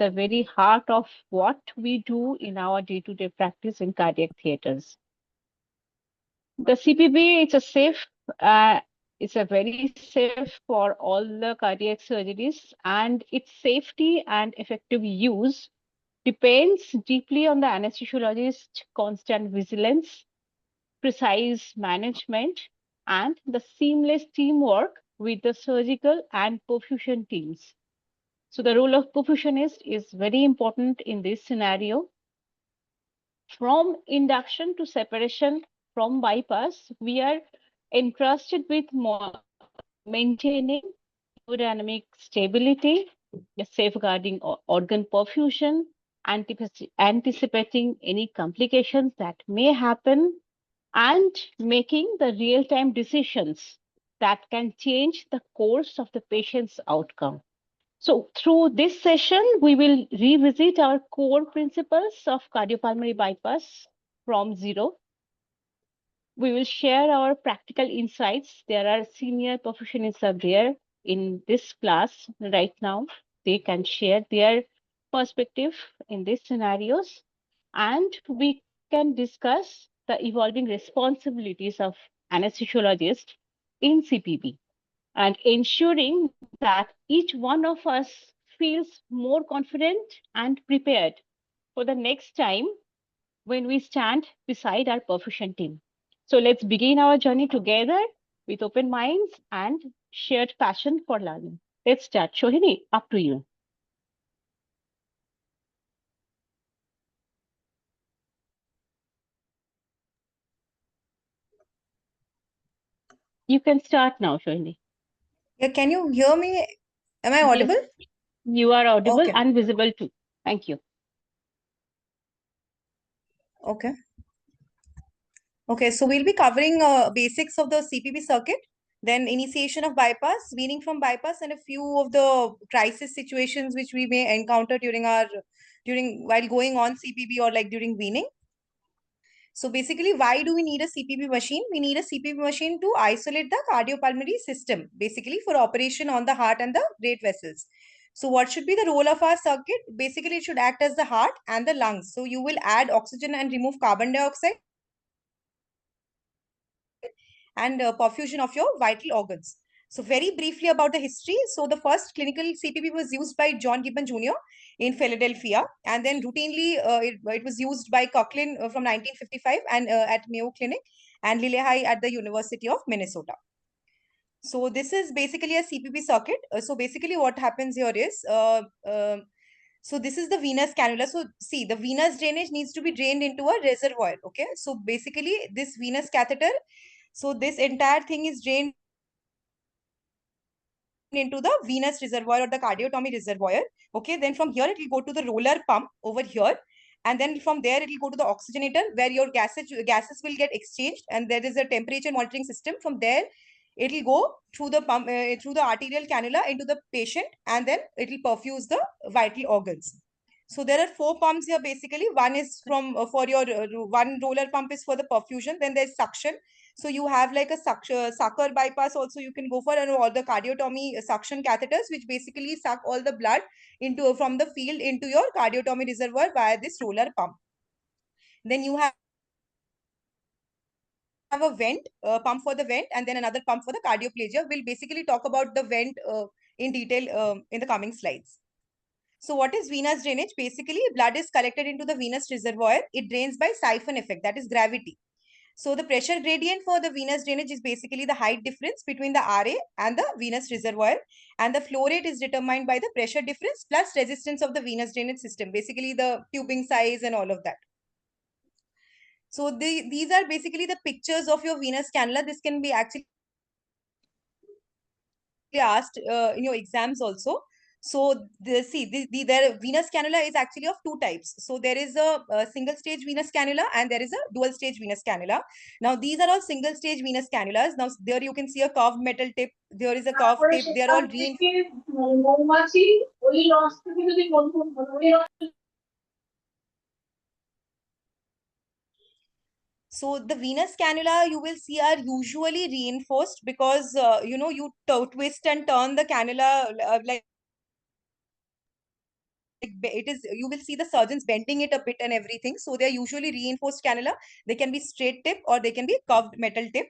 the very heart of what we do in our day-to-day practice in cardiac theaters. The CPB is a safe, it's a very safe for all the cardiac surgeries, and its safety and effective use depends deeply on the anesthesiologist's constant vigilance, precise management, and the seamless teamwork with the surgical and perfusion teams. So the role of perfusionist is very important in this scenario. From induction to separation from bypass, we are entrusted with maintaining hemodynamic stability, safeguarding organ perfusion, anticipating any complications that may happen, and making the real-time decisions that can change the course of the patient's outcome. So through this session, we will revisit our core principles of cardiopulmonary bypass from zero. We will share our practical insights. There are senior perfusionists are there in this class right now. They can share their perspective in these scenarios, and we can discuss the evolving responsibilities of anesthesiologists in CPB and ensuring that each one of us feels more confident and prepared for the next time when we stand beside our perfusion team. So let's begin our journey together with open minds and shared passion for learning. Let's start. Shohini, up to you. You can start now, Shohini. Yeah, can you hear me? Am I Yes, audible? you are audible Okay. and visible too. Thank you. Okay. Okay, so we'll be covering basics of the CPB circuit, then initiation of bypass, weaning from bypass, and a few of the crisis situations which we may encounter during while going on CPB or like during weaning. So basically, why do we need a CPB machine? We need a CPB machine to isolate the cardiopulmonary system, basically for operation on the heart and the great vessels. So what should be the role of our circuit? Basically, it should act as the heart and the lungs. So you will add oxygen and remove carbon dioxide and perfusion of your vital organs. So very briefly about the history. So the first clinical CPB was used by John Gibbon Jr. in Philadelphia, and then routinely it was used by Cochrane from 1955 and at Mayo Clinic, and Lillehei at the University of Minnesota. So this is basically a CPB circuit. So basically what happens here is, so this is the venous cannula. So see, the venous drainage needs to be drained into a reservoir. Okay. So basically this venous catheter, so this entire thing is drained into the venous reservoir or the cardiotomy reservoir. Okay, then from here it will go to the roller pump over here, and then from there it will go to the oxygenator where your gases will get exchanged, and there is a temperature monitoring system. From there it will go through the pump through the arterial cannula into the patient, and then it will perfuse the vital organs. So there are four pumps here basically. One is from for your one roller pump is for the perfusion. Then there's suction. So you have like a sucker bypass also you can go for, and all the cardiotomy suction catheters which basically suck all the blood into from the field into your cardiotomy reservoir via this roller pump. Then you have a vent pump for the vent, and then another pump for the cardioplagia. We'll basically talk about the vent in detail in the coming slides. So what is venous drainage? Basically, blood is collected into the venous reservoir. It drains by siphon effect, that is gravity. So the pressure gradient for the venous drainage is basically the height difference between the RA and the venous reservoir. And the flow rate is determined by the pressure difference plus resistance of the venous drainage system, basically the tubing size and all of that. So these are basically the pictures of your venous cannula. This can be actually asked in your exams also. So the venous cannula is actually of two types. So there is a single stage venous cannula and there is a dual stage venous cannula. Now these are all single stage venous cannulas. Now there you can see a curved metal tip. There is a curved tip. They are all So the venous cannula you will see are usually reinforced because you twist and turn the cannula like it is, you will see the surgeons bending it a bit and everything. So they're usually reinforced cannula. They can be straight tip or they can be curved metal tip.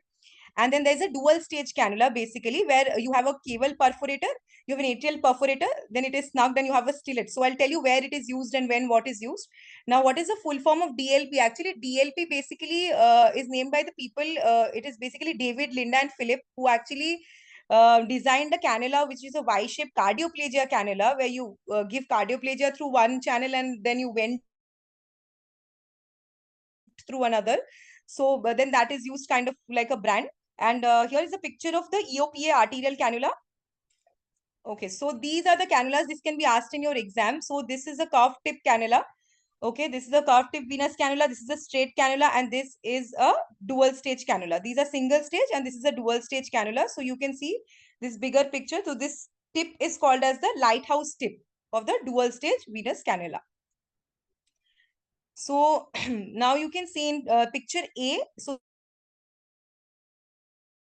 And then there's a dual stage cannula, basically, where you have a cable perforator, you have an atrial perforator, then it is snugged and you have a stillet. So I'll tell you where it is used and when what is used. Now, what is the full form of DLP? Actually, DLP basically is named by the people, it is basically David, Linda, and Philip, who actually designed the cannula, which is a Y-shaped cardioplegia cannula, where you give cardioplegia through one channel and then you went through another. So but then that is used kind of like a brand. And here is a picture of the EOPA arterial cannula. Okay, so these are the cannulas. This can be asked in your exam. So this is a curved tip cannula. Okay, this is a curved tip venous cannula. This is a straight cannula, and this is a dual stage cannula. These are single stage, and this is a dual stage cannula. So you can see this bigger picture. So this tip is called as the lighthouse tip of the dual stage venous cannula. So now you can see in picture A. So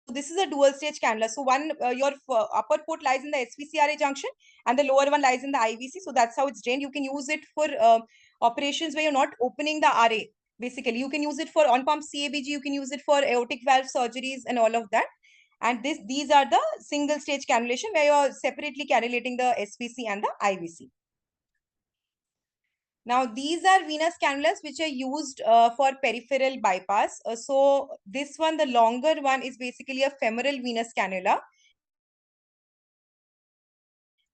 this is a dual stage cannula. So one, your upper port lies in the SVCRA junction and the lower one lies in the IVC. So that's how it's drained. You can use it for operations where you're not opening the RA. Basically, you can use it for on-pump CABG. You can use it for aortic valve surgeries and all of that. And these are the single stage cannulation where you're separately cannulating the SVC and the IVC. Now, these are venous cannulas which are used for peripheral bypass. So this one, the longer one, is basically a femoral venous cannula.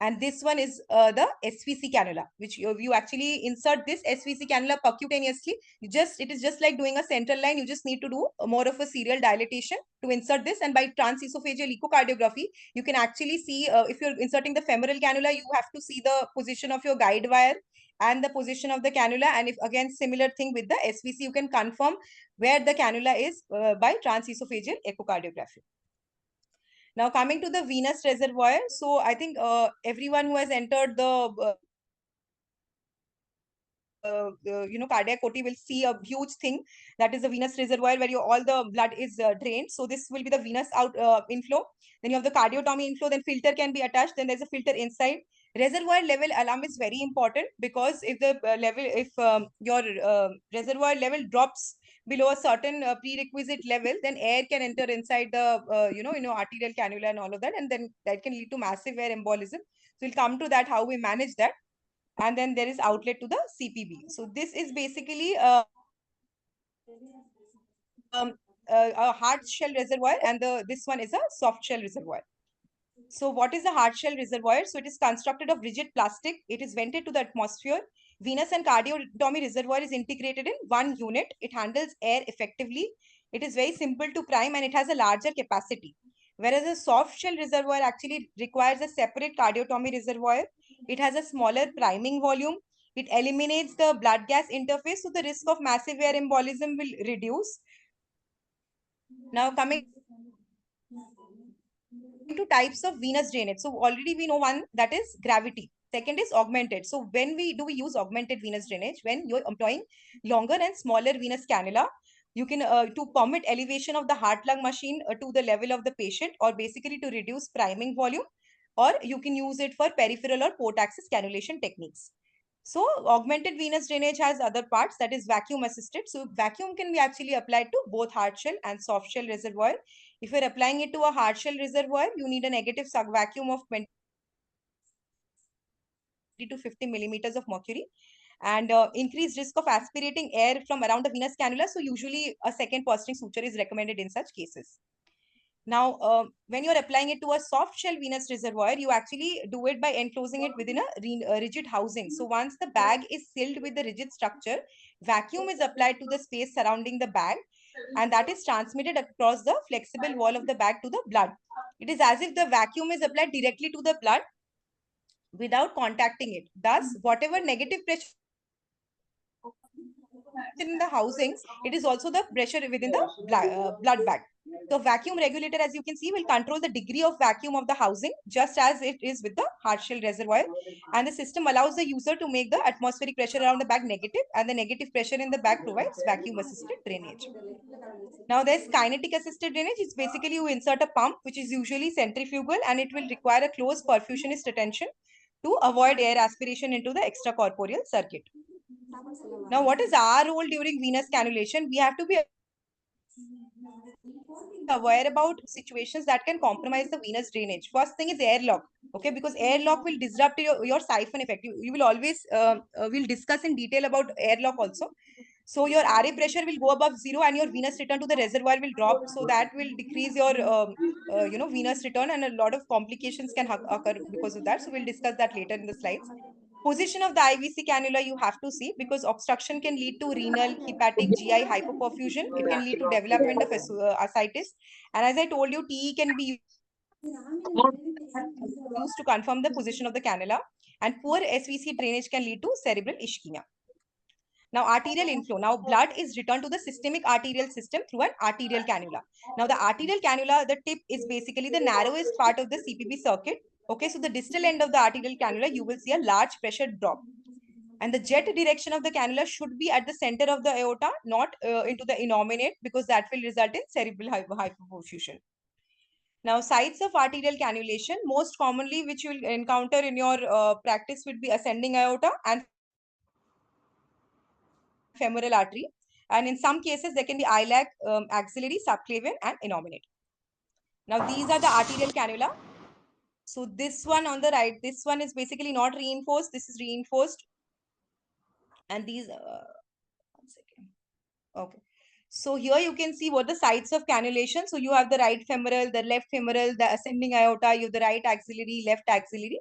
And this one is the SVC cannula, which you actually insert this SVC cannula percutaneously. It is just like doing a central line. You just need to do more of a serial dilatation to insert this. And by transesophageal echocardiography, you can actually see if you're inserting the femoral cannula, you have to see the position of your guide wire and the position of the cannula. And if again, similar thing with the SVC, you can confirm where the cannula is by transesophageal echocardiography. Now, coming to the venous reservoir. So I think everyone who has entered the cardiac OT will see a huge thing, that is the venous reservoir, where all the blood is drained. So this will be the venous inflow. Then you have the cardiotomy inflow. Then filter can be attached. Then there's a filter inside. Reservoir level alarm is very important, because if the your reservoir level drops below a certain prerequisite level, then air can enter inside the arterial cannula and all of that, and then that can lead to massive air embolism. So we'll come to that, how we manage that. And then there is outlet to the CPB. So this is basically a hard shell reservoir, and this one is a soft shell reservoir. So what is the hard shell reservoir? So it is constructed of rigid plastic. It is vented to the atmosphere. Venous and cardiotomy reservoir is integrated in one unit. It handles air effectively. It is very simple to prime, and it has a larger capacity. Whereas a soft shell reservoir actually requires a separate cardiotomy reservoir. It has a smaller priming volume. It eliminates the blood gas interface, so the risk of massive air embolism will reduce. Now, coming to types of venous drainage. So already we know one, that is gravity. Second is augmented. So when we use augmented venous drainage? When you're employing longer and smaller venous cannula, you can to permit elevation of the heart lung machine to the level of the patient, or basically to reduce priming volume, or you can use it for peripheral or port access cannulation techniques. So augmented venous drainage has other parts, that is vacuum assisted. So vacuum can be actually applied to both hard shell and soft shell reservoir. If you're applying it to a hard shell reservoir, you need a negative vacuum of 20 to 50 millimeters of mercury, and increased risk of aspirating air from around the venous cannula. So usually a second Purstring suture is recommended in such cases. Now, when you're applying it to a soft shell venous reservoir, you actually do it by enclosing it within a rigid housing. So once the bag is sealed with the rigid structure, vacuum is applied to the space surrounding the bag, and that is transmitted across the flexible wall of the bag to the blood. It is as if the vacuum is applied directly to the blood without contacting it. Thus, whatever negative pressure in the housing, it is also the pressure within the blood bag. So vacuum regulator, as you can see, will control the degree of vacuum of the housing, just as it is with the hard shell reservoir. And the system allows the user to make the atmospheric pressure around the bag negative, and the negative pressure in the bag provides vacuum assisted drainage. Now there's kinetic assisted drainage. It's basically you insert a pump, which is usually centrifugal, and it will require a close perfusionist attention. to avoid air aspiration into the extracorporeal circuit. Now, what is our role during venous cannulation? We have to be aware about situations that can compromise the venous drainage. First thing is airlock. Okay, because airlock will disrupt your siphon effect. You will always, we'll discuss in detail about airlock also. So your RA pressure will go above zero and your venous return to the reservoir will drop. So that will decrease your, venous return, and a lot of complications can occur because of that. So we'll discuss that later in the slides. Position of the IVC cannula you have to see, because obstruction can lead to renal, hepatic, GI hypoperfusion. It can lead to development of ascites. And as I told you, TE can be used to confirm the position of the cannula. And poor SVC drainage can lead to cerebral ischemia. Now, arterial inflow. Now, blood is returned to the systemic arterial system through an arterial cannula. Now, the arterial cannula, the tip is basically the narrowest part of the CPB circuit. Okay, so the distal end of the arterial cannula, you will see a large pressure drop. And the jet direction of the cannula should be at the center of the aorta, not into the innominate, because that will result in cerebral hypoperfusion. Now, sites of arterial cannulation, most commonly which you will encounter in your practice would be ascending aorta and femoral artery. And in some cases, there can be iliac, axillary, subclavian, and innominate. Now, these are the arterial cannula. So this one on the right, this one is basically not reinforced. This is reinforced. And these, one second. Okay. So here you can see what the sites of cannulation. So you have the right femoral, the left femoral, the ascending aorta, you have the right axillary, left axillary.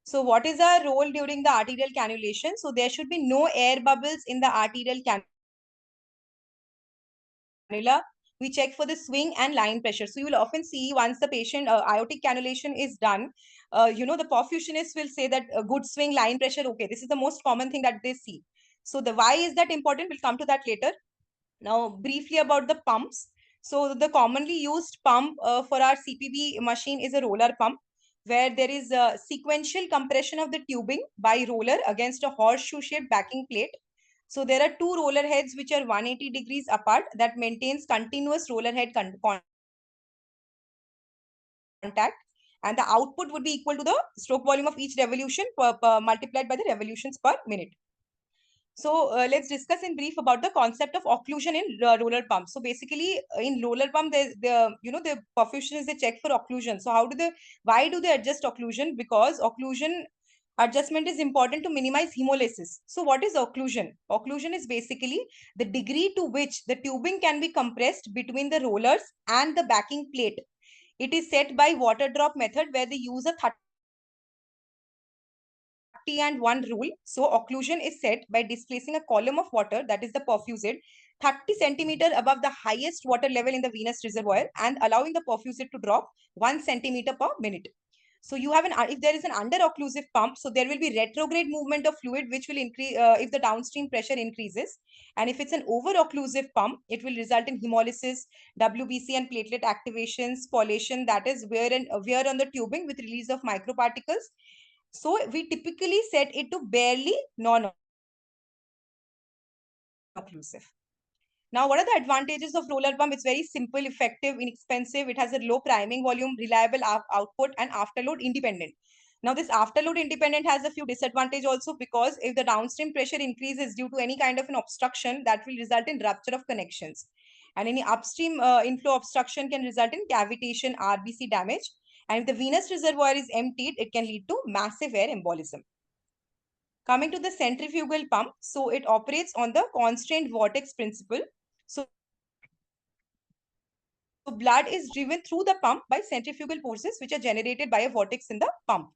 So what is our role during the arterial cannulation? So there should be no air bubbles in the arterial cannula. We check for the swing and line pressure. So you will often see once the patient aortic cannulation is done, the perfusionist will say that a good swing, line pressure. Okay, this is the most common thing that they see. So the why is that important? We'll come to that later. Now, briefly about the pumps. So the commonly used pump for our CPB machine is a roller pump, where there is a sequential compression of the tubing by roller against a horseshoe-shaped backing plate. So there are two roller heads which are 180 degrees apart that maintains continuous roller head contact, and the output would be equal to the stroke volume of each revolution multiplied by the revolutions per minute. So let's discuss in brief about the concept of occlusion in roller pump. So basically, in roller pump, the perfusionists, they check for occlusion. So why do they adjust occlusion? Because occlusion adjustment is important to minimize hemolysis. So what is occlusion? Occlusion is basically the degree to which the tubing can be compressed between the rollers and the backing plate. It is set by water drop method, where they use a 30 and 1 rule. So occlusion is set by displacing a column of water, that is the perfusate, 30 centimeter above the highest water level in the venous reservoir and allowing the perfusate to drop 1 centimeter per minute. So you have if there is an under occlusive pump, so there will be retrograde movement of fluid, which will increase if the downstream pressure increases. And if it's an over occlusive pump, it will result in hemolysis, WBC and platelet activations, spallation, that is wear on the tubing with release of microparticles. So we typically set it to barely non-occlusive. Now, what are the advantages of roller pump? It's very simple, effective, inexpensive. It has a low priming volume, reliable output, and afterload independent. Now, this afterload independent has a few disadvantages also, because if the downstream pressure increases due to any kind of an obstruction, that will result in rupture of connections. And any upstream inflow obstruction can result in cavitation, RBC damage. And if the venous reservoir is emptied, it can lead to massive air embolism. Coming to the centrifugal pump, so it operates on the constrained vortex principle. So blood is driven through the pump by centrifugal forces, which are generated by a vortex in the pump.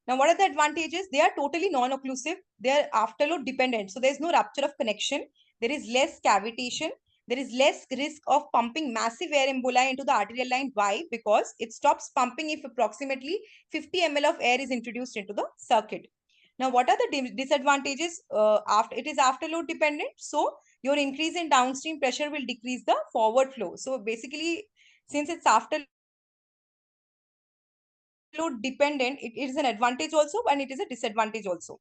Now, what are the advantages? They are totally non-occlusive. They are afterload dependent. So there's no rupture of connection. There is less cavitation. There is less risk of pumping massive air emboli into the arterial line. Why? Because it stops pumping if approximately 50 ml of air is introduced into the circuit. Now, what are the disadvantages? After it is afterload dependent. So your increase in downstream pressure will decrease the forward flow. So basically, since it's afterload dependent, it is an advantage also and it is a disadvantage also.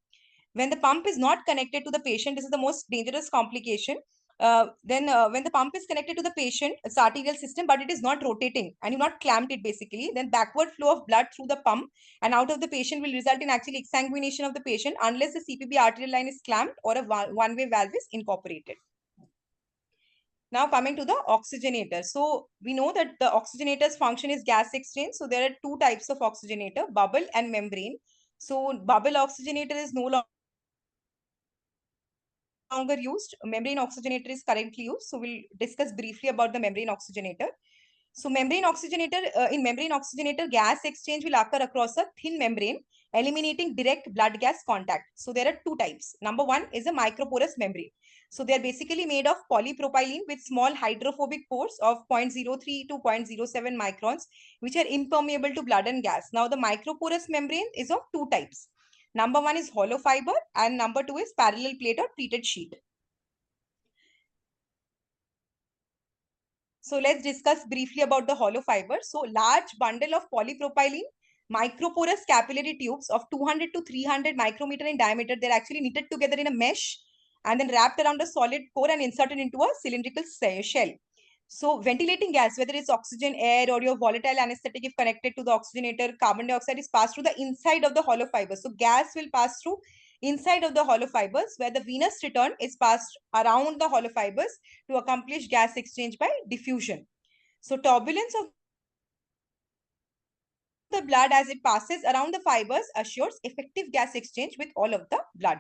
When the pump is not connected to the patient, this is the most dangerous complication. Then when the pump is connected to the patient, it's arterial system, but it is not rotating and you've not clamped it basically, then backward flow of blood through the pump and out of the patient will result in actually exsanguination of the patient unless the CPB arterial line is clamped or a one-way valve is incorporated. Now coming to the oxygenator. So we know that the oxygenator's function is gas exchange. So there are two types of oxygenator, bubble and membrane. So bubble oxygenator is no longer used. Membrane oxygenator is currently used. So we'll discuss briefly about the membrane oxygenator. So membrane oxygenator, in membrane oxygenator, gas exchange will occur across a thin membrane, eliminating direct blood gas contact. So there are two types. Number one is a microporous membrane. So they are basically made of polypropylene with small hydrophobic pores of 0.03 to 0.07 microns, which are impermeable to blood and gas. Now the microporous membrane is of two types. Number one is hollow fiber and number two is parallel plate or pleated sheet. So let's discuss briefly about the hollow fiber. So large bundle of polypropylene microporous capillary tubes of 200 to 300 micrometer in diameter. They're actually knitted together in a mesh and then wrapped around a solid core and inserted into a cylindrical shell. So ventilating gas, whether it's oxygen, air, or your volatile anesthetic, if connected to the oxygenator, carbon dioxide is passed through the inside of the hollow fiber. So gas will pass through inside of the hollow fibers, where the venous return is passed around the hollow fibers to accomplish gas exchange by diffusion. So turbulence of the blood as it passes around the fibers assures effective gas exchange with all of the blood.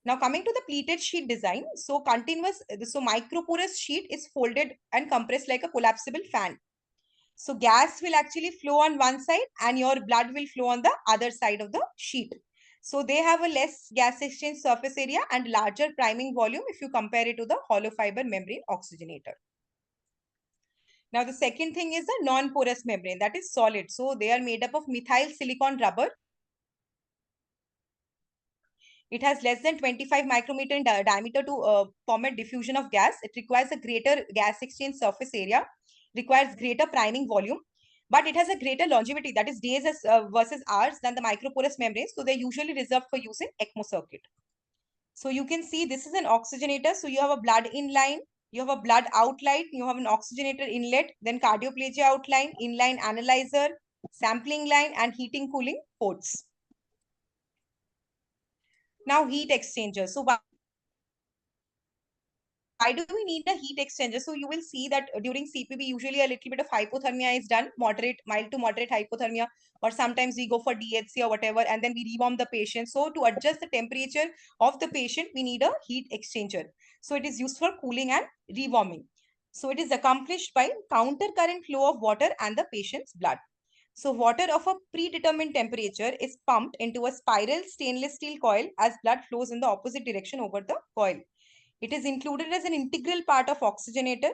Now coming to the pleated sheet design, so microporous sheet is folded and compressed like a collapsible fan. So gas will actually flow on one side and your blood will flow on the other side of the sheet. So they have a less gas exchange surface area and larger priming volume if you compare it to the hollow fiber membrane oxygenator. Now the second thing is the non-porous membrane, that is solid. So they are made up of methyl silicon rubber. It has less than 25 micrometer in diameter to permit diffusion of gas. It requires a greater gas exchange surface area, requires greater priming volume, but it has a greater longevity, that is days versus hours, than the microporous membranes. So they're usually reserved for use in ECMO circuit. So you can see this is an oxygenator. So you have a blood inline, you have a blood outlet, you have an oxygenator inlet, then cardioplagia outline, inline analyzer, sampling line, and heating cooling ports. Now heat exchanger. So why do we need a heat exchanger? So you will see that during CPB, usually a little bit of hypothermia is done, mild to moderate hypothermia, or sometimes we go for DHC or whatever, and then we rewarm the patient. So to adjust the temperature of the patient, we need a heat exchanger. So it is used for cooling and rewarming. So it is accomplished by counter current flow of water and the patient's blood. So water of a predetermined temperature is pumped into a spiral stainless steel coil as blood flows in the opposite direction over the coil. It is included as an integral part of oxygenator.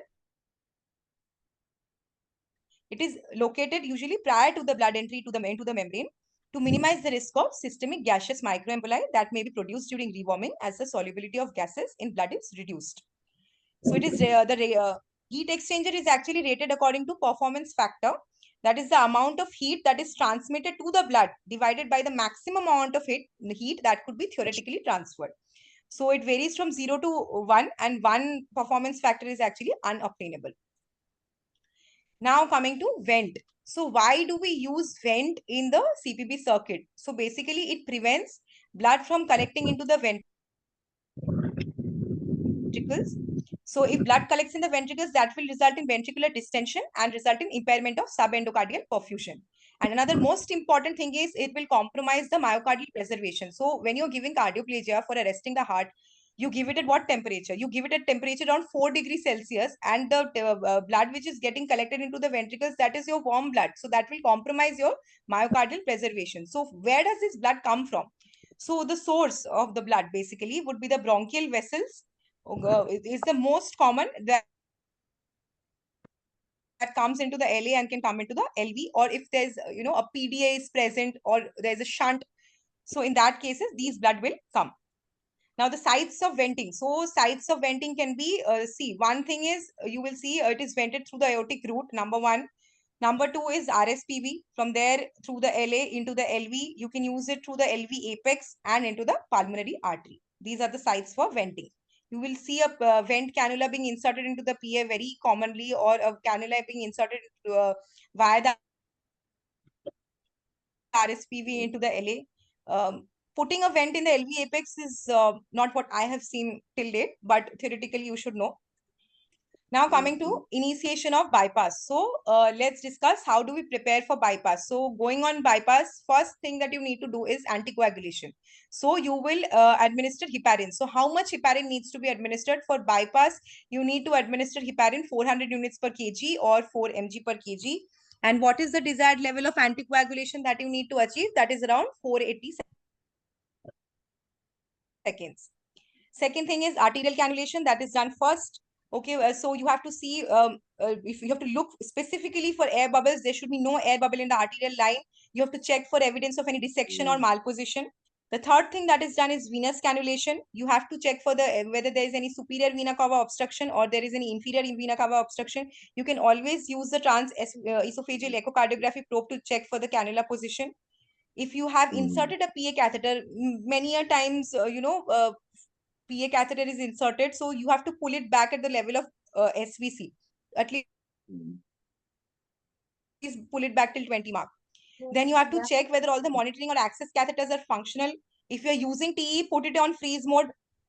It is located usually prior to the blood entry into the membrane to minimize the risk of systemic gaseous microemboli that may be produced during rewarming as the solubility of gases in blood is reduced. So it is heat exchanger is actually rated according to performance factor. That is the amount of heat that is transmitted to the blood divided by the maximum amount of heat that could be theoretically transferred. So it varies from 0 to 1 and 1 performance factor is actually unobtainable. Now coming to vent. So why do we use vent in the CPB circuit? So basically it prevents blood from collecting into the ventricles. So if blood collects in the ventricles, that will result in ventricular distension and result in impairment of subendocardial perfusion. And another most important thing is it will compromise the myocardial preservation. So when you're giving cardioplegia for arresting the heart, you give it at what temperature? You give it at temperature around 4 degrees Celsius, and the blood which is getting collected into the ventricles, that is your warm blood. So that will compromise your myocardial preservation. So where does this blood come from? So the source of the blood basically would be the bronchial vessels. It is the most common that comes into the LA and can come into the LV, or if there's a PDA is present or there's a shunt. So in that cases, these blood will come. Now the sites of venting. So sites of venting can be, one thing is you will see it is vented through the aortic root, number one. Number two is RSPB. From there through the LA into the LV. You can use it through the LV apex and into the pulmonary artery. These are the sites for venting. you will see a vent cannula being inserted into the PA very commonly, or a cannula being inserted via the RSPV into the LA. Putting a vent in the LV apex is not what I have seen till date, but theoretically you should know. Now coming to initiation of bypass. So let's discuss how do we prepare for bypass. So going on bypass, first thing that you need to do is anticoagulation. So you will administer heparin. So how much heparin needs to be administered for bypass? You need to administer heparin 400 units per kg or 4 mg per kg. And what is the desired level of anticoagulation that you need to achieve? That is around 480 seconds. Second thing is arterial cannulation, that is done first. Okay, so you have to see, if you have to look specifically for air bubbles, there should be no air bubble in the arterial line. You have to check for evidence of any dissection or malposition. The third thing that is done is venous cannulation. You have to check for the whether there is any superior vena cava obstruction or there is any inferior vena cava obstruction. You can always use the esophageal echocardiography probe to check for the cannula position. If you have inserted a PA catheter, many a times, PA catheter is inserted, so you have to pull it back at the level of SVC. At least pull it back till 20 mark. Then you have to check whether all the monitoring or access catheters are functional. If you're using TE, put it on freeze mode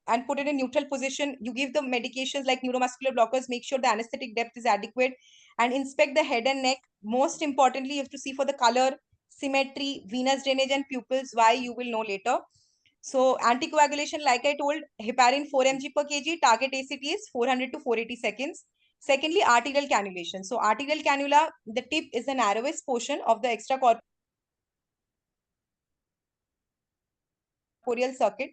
and put it in neutral position. You give the medications like neuromuscular blockers, make sure the anesthetic depth is adequate, and inspect the head and neck. Most importantly, you have to see for the color, symmetry, venous drainage, and pupils. Why, you will know later. So anticoagulation, like I told, heparin 4 mg per kg, target ACT is 400 to 480 seconds. Secondly, arterial cannulation. So arterial cannula, the tip is the narrowest portion of the extracorporeal circuit.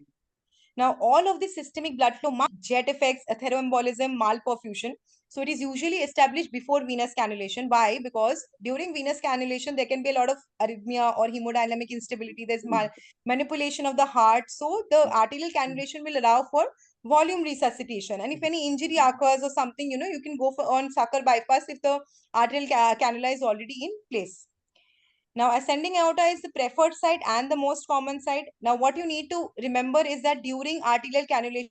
Now, all of the systemic blood flow, jet effects, atheroembolism, malperfusion. So it is usually established before venous cannulation. Why? Because during venous cannulation, there can be a lot of arrhythmia or hemodynamic instability. There's manipulation of the heart. So the arterial cannulation will allow for volume resuscitation. And if any injury occurs or something, you can go for on sucker bypass if the arterial cannula is already in place. Now, ascending aorta is the preferred site and the most common site. Now, what you need to remember is that during arterial cannulation,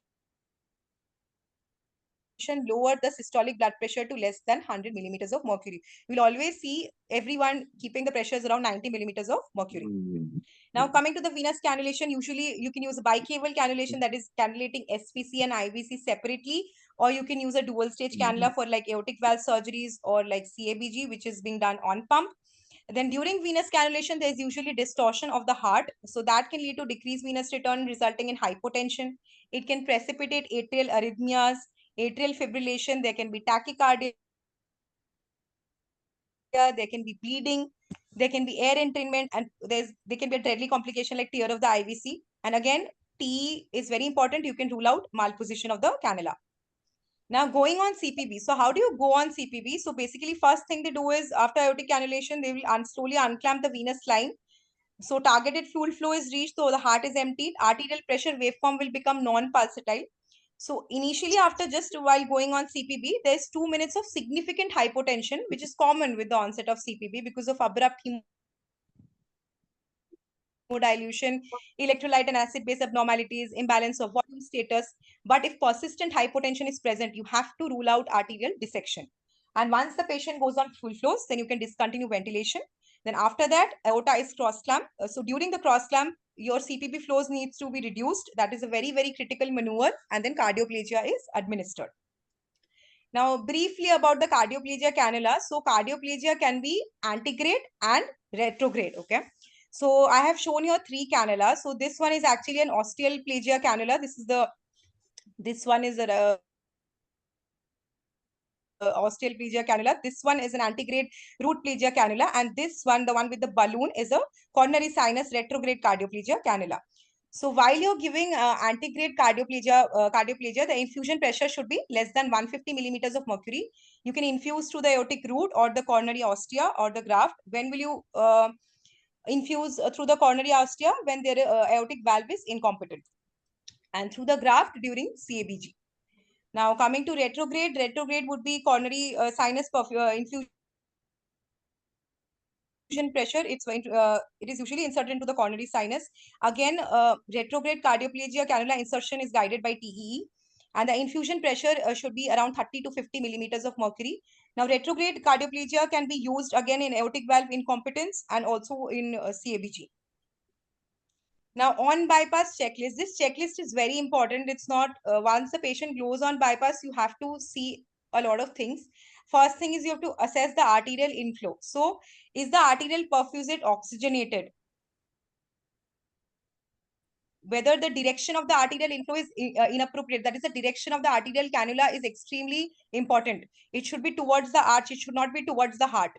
lower the systolic blood pressure to less than 100 millimeters of mercury. We'll always see everyone keeping the pressures around 90 millimeters of mercury. Now, coming to the venous cannulation, usually you can use a bicaval cannulation, that is cannulating SVC and IVC separately, or you can use a dual stage cannula for like aortic valve surgeries or like CABG, which is being done on pump. Then during venous cannulation, there is usually distortion of the heart. So that can lead to decreased venous return, resulting in hypotension. It can precipitate atrial arrhythmias, atrial fibrillation. There can be tachycardia. There can be bleeding. There can be air entrainment, and there can be a deadly complication like tear of the IVC. And again, TE is very important. You can rule out malposition of the cannula. Now going on CPB. So how do you go on CPB? So basically, first thing they do is after aortic cannulation, they will slowly unclamp the venous line. So targeted fluid flow is reached, so the heart is emptied. Arterial pressure waveform will become non-pulsatile. So initially, after just while going on CPB, there's 2 minutes of significant hypotension, which is common with the onset of CPB because of abrupt hemodilution, electrolyte and acid-base abnormalities, imbalance of volume status. But if persistent hypotension is present, you have to rule out arterial dissection. And once the patient goes on full flows, then you can discontinue ventilation. Then after that, aorta is cross-clamp. So during the cross-clamp, your CPB flows needs to be reduced. That is a very, very critical maneuver. And then cardioplegia is administered. Now, briefly about the cardioplegia cannula. So cardioplegia can be antegrade and retrograde. Okay. So I have shown here 3 cannulas. So this one is actually an osteoplegia cannula. This one is a osteoplegia cannula. This one is an antegrade rootplegia cannula, and this one, the one with the balloon, is a coronary sinus retrograde cardioplegia cannula. So while you're giving antegrade cardioplegia, the infusion pressure should be less than 150 millimeters of mercury. You can infuse through the aortic root or the coronary ostia or the graft. When will you infuse through the coronary ostia? When their aortic valve is incompetent, and through the graft during CABG. Now coming to retrograde would be coronary sinus infusion pressure. It is usually inserted into the coronary sinus. Again, retrograde cardioplegia cannula insertion is guided by TEE. And the infusion pressure should be around 30 to 50 millimeters of mercury. Now, retrograde cardioplegia can be used again in aortic valve incompetence and also in CABG. Now, on bypass checklist, this checklist is very important. It's not once the patient goes on bypass, you have to see a lot of things. First thing is you have to assess the arterial inflow. So, is the arterial perfusate oxygenated? Whether the direction of the arterial inflow is inappropriate, that is, the direction of the arterial cannula is extremely important. It should be towards the arch, it should not be towards the heart.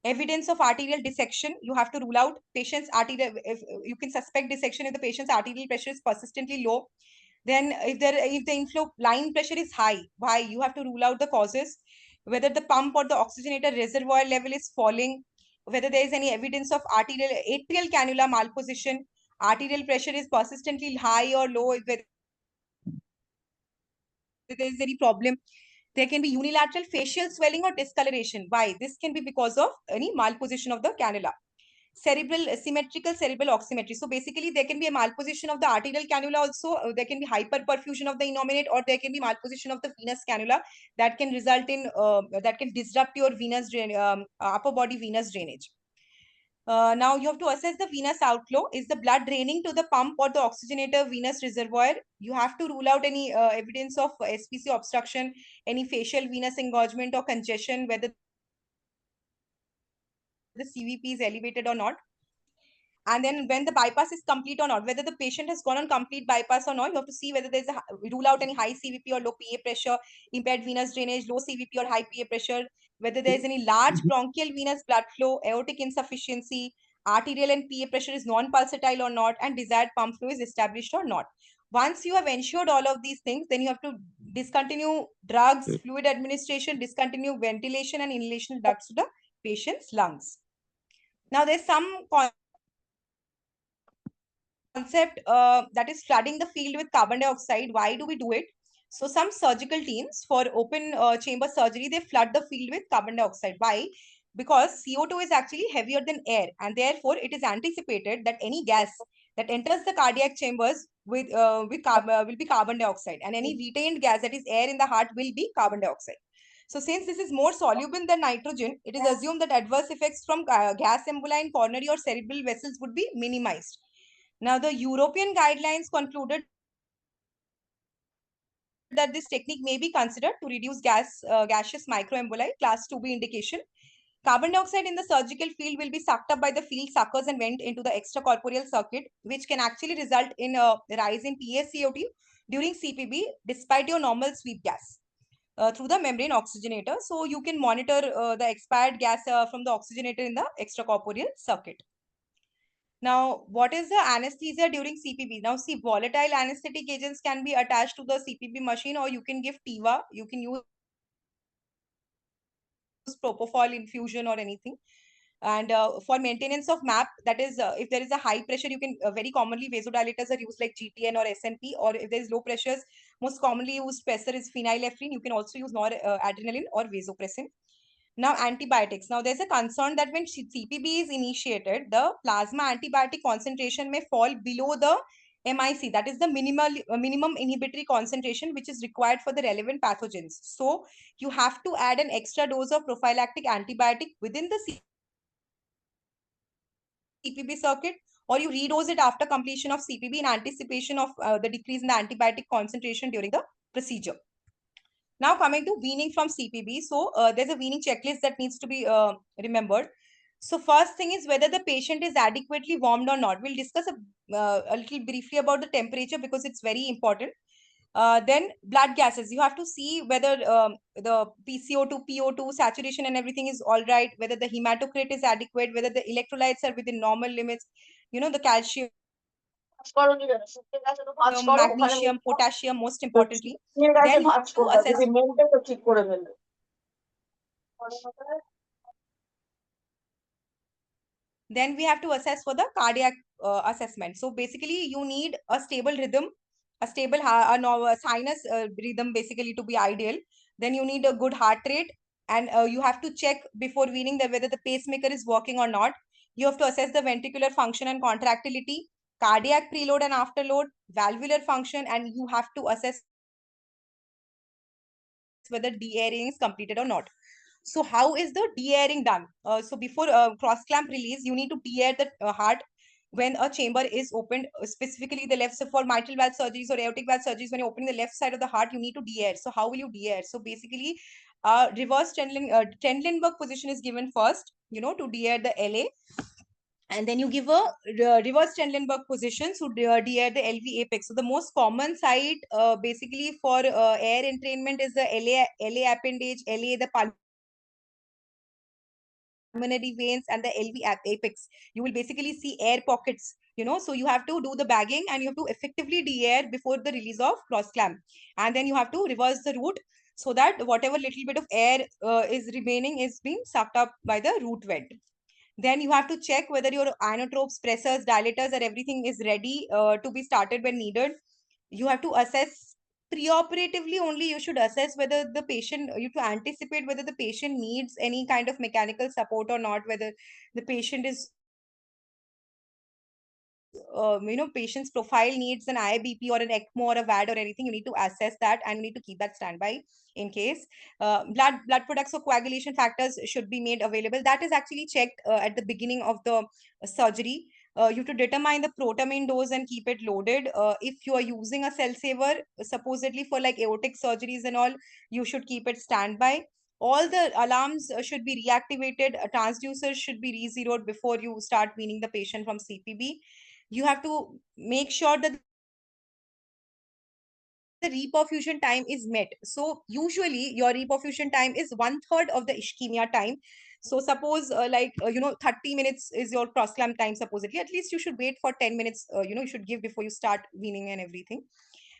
Evidence of arterial dissection, you have to rule out patient's arterial, if you can suspect dissection if the patient's arterial pressure is persistently low. Then if the inflow line pressure is high, why? You have to rule out the causes, whether the pump or the oxygenator reservoir level is falling, whether there is any evidence of arterial atrial cannula malposition, arterial pressure is persistently high or low, whether there is any problem. There can be unilateral facial swelling or discoloration. Why? This can be because of any malposition of the cannula. Symmetrical cerebral oximetry. So basically, there can be a malposition of the arterial cannula also. There can be hyperperfusion of the innominate, or there can be malposition of the venous cannula that can result in that can disrupt your venous upper body venous drainage. Now you have to assess the venous outflow. Is the blood draining to the pump or the oxygenator venous reservoir? You have to rule out any evidence of SPC obstruction, any facial venous engorgement or congestion, whether the CVP is elevated or not. And then when the bypass is complete or not, whether the patient has gone on complete bypass or not, you have to see whether there's a rule out any high CVP or low PA pressure, impaired venous drainage, low CVP or high PA pressure, whether there is any large bronchial venous blood flow, aortic insufficiency, arterial and PA pressure is non-pulsatile or not, and desired pump flow is established or not. Once you have ensured all of these things, then you have to discontinue drugs, fluid administration, discontinue ventilation and inhalation ducts to the patient's lungs. Now, there's some concept that is flooding the field with carbon dioxide. Why do we do it? So some surgical teams for open chamber surgery, they flood the field with carbon dioxide. Why? Because CO2 is actually heavier than air, and therefore it is anticipated that any gas that enters the cardiac chambers will be carbon dioxide, and any retained gas, that is air in the heart, will be carbon dioxide. So since this is more soluble than nitrogen, it is assumed that adverse effects from gas emboli in coronary or cerebral vessels would be minimized. Now, the European guidelines concluded that this technique may be considered to reduce gaseous microemboli, class 2B indication. Carbon dioxide in the surgical field will be sucked up by the field suckers and went into the extracorporeal circuit, which can actually result in a rise in PaCO2 during CPB despite your normal sweep gas through the membrane oxygenator. So you can monitor the expired gas from the oxygenator in the extracorporeal circuit. Now, what is the anesthesia during CPB? Now, see, volatile anesthetic agents can be attached to the CPB machine, or you can give TIVA. You can use propofol infusion or anything. And for maintenance of MAP, that is, if there is a high pressure, you can very commonly vasodilators are used like GTN or SNP, or if there is low pressures, most commonly used pressor is phenylephrine. You can also use noradrenaline or vasopressin. Now, antibiotics. Now, there's a concern that when CPB is initiated, the plasma antibiotic concentration may fall below the MIC, that is the minimum inhibitory concentration, which is required for the relevant pathogens. So, you have to add an extra dose of prophylactic antibiotic within the CPB circuit, or you redose it after completion of CPB in anticipation of the decrease in the antibiotic concentration during the procedure. Now coming to weaning from CPB. So there's a weaning checklist that needs to be remembered. So first thing is whether the patient is adequately warmed or not. We'll discuss a little briefly about the temperature because it's very important. Then blood gases. You have to see whether the PCO2, PO2 saturation and everything is all right, whether the hematocrit is adequate, whether the electrolytes are within normal limits, the calcium, magnesium, potassium, most importantly. Then you have to assess. Then we have to assess for the cardiac assessment. So basically, you need a stable rhythm, a stable sinus rhythm basically to be ideal. Then you need a good heart rate, and you have to check before weaning that whether the pacemaker is working or not. You have to assess the ventricular function and contractility, cardiac preload and afterload, valvular function, and you have to assess whether de-airing is completed or not. So how is the de-airing done? So before cross clamp release, you need to de-air the heart when a chamber is opened, specifically the left. So for mitral valve surgeries or aortic valve surgeries, when you're opening the left side of the heart, you need to de-air. So how will you de-air? So basically, reverse Trendelenburg position is given first, to de-air the LA. And then you give a reverse Trendelenburg position to de-air the LV apex. So the most common site basically for air entrainment is the LA appendage, LA, the pulmonary veins, and the LV apex. You will basically see air pockets, so you have to do the bagging and you have to effectively de-air before the release of cross clamp. And then you have to reverse the route so that whatever little bit of air is remaining is being sucked up by the root vent. Then you have to check whether your inotropes, pressors, dilators, or everything is ready to be started when needed. You have to assess preoperatively only. You should assess whether the patient, you have to anticipate whether the patient needs any kind of mechanical support or not, whether the patient is patient's profile needs an IBP or an ECMO or a VAD or anything. You need to assess that and you need to keep that standby in case. Blood products or coagulation factors should be made available. That is actually checked at the beginning of the surgery. You have to determine the protamine dose and keep it loaded. If you are using a cell saver, supposedly for like aortic surgeries and all, you should keep it standby. All the alarms should be reactivated. Transducers should be re-zeroed before you start weaning the patient from CPB. You have to make sure that the reperfusion time is met. So usually your reperfusion time is 1/3 of the ischemia time. So suppose 30 minutes is your cross clamp time supposedly. At least you should wait for 10 minutes, you should give before you start weaning and everything.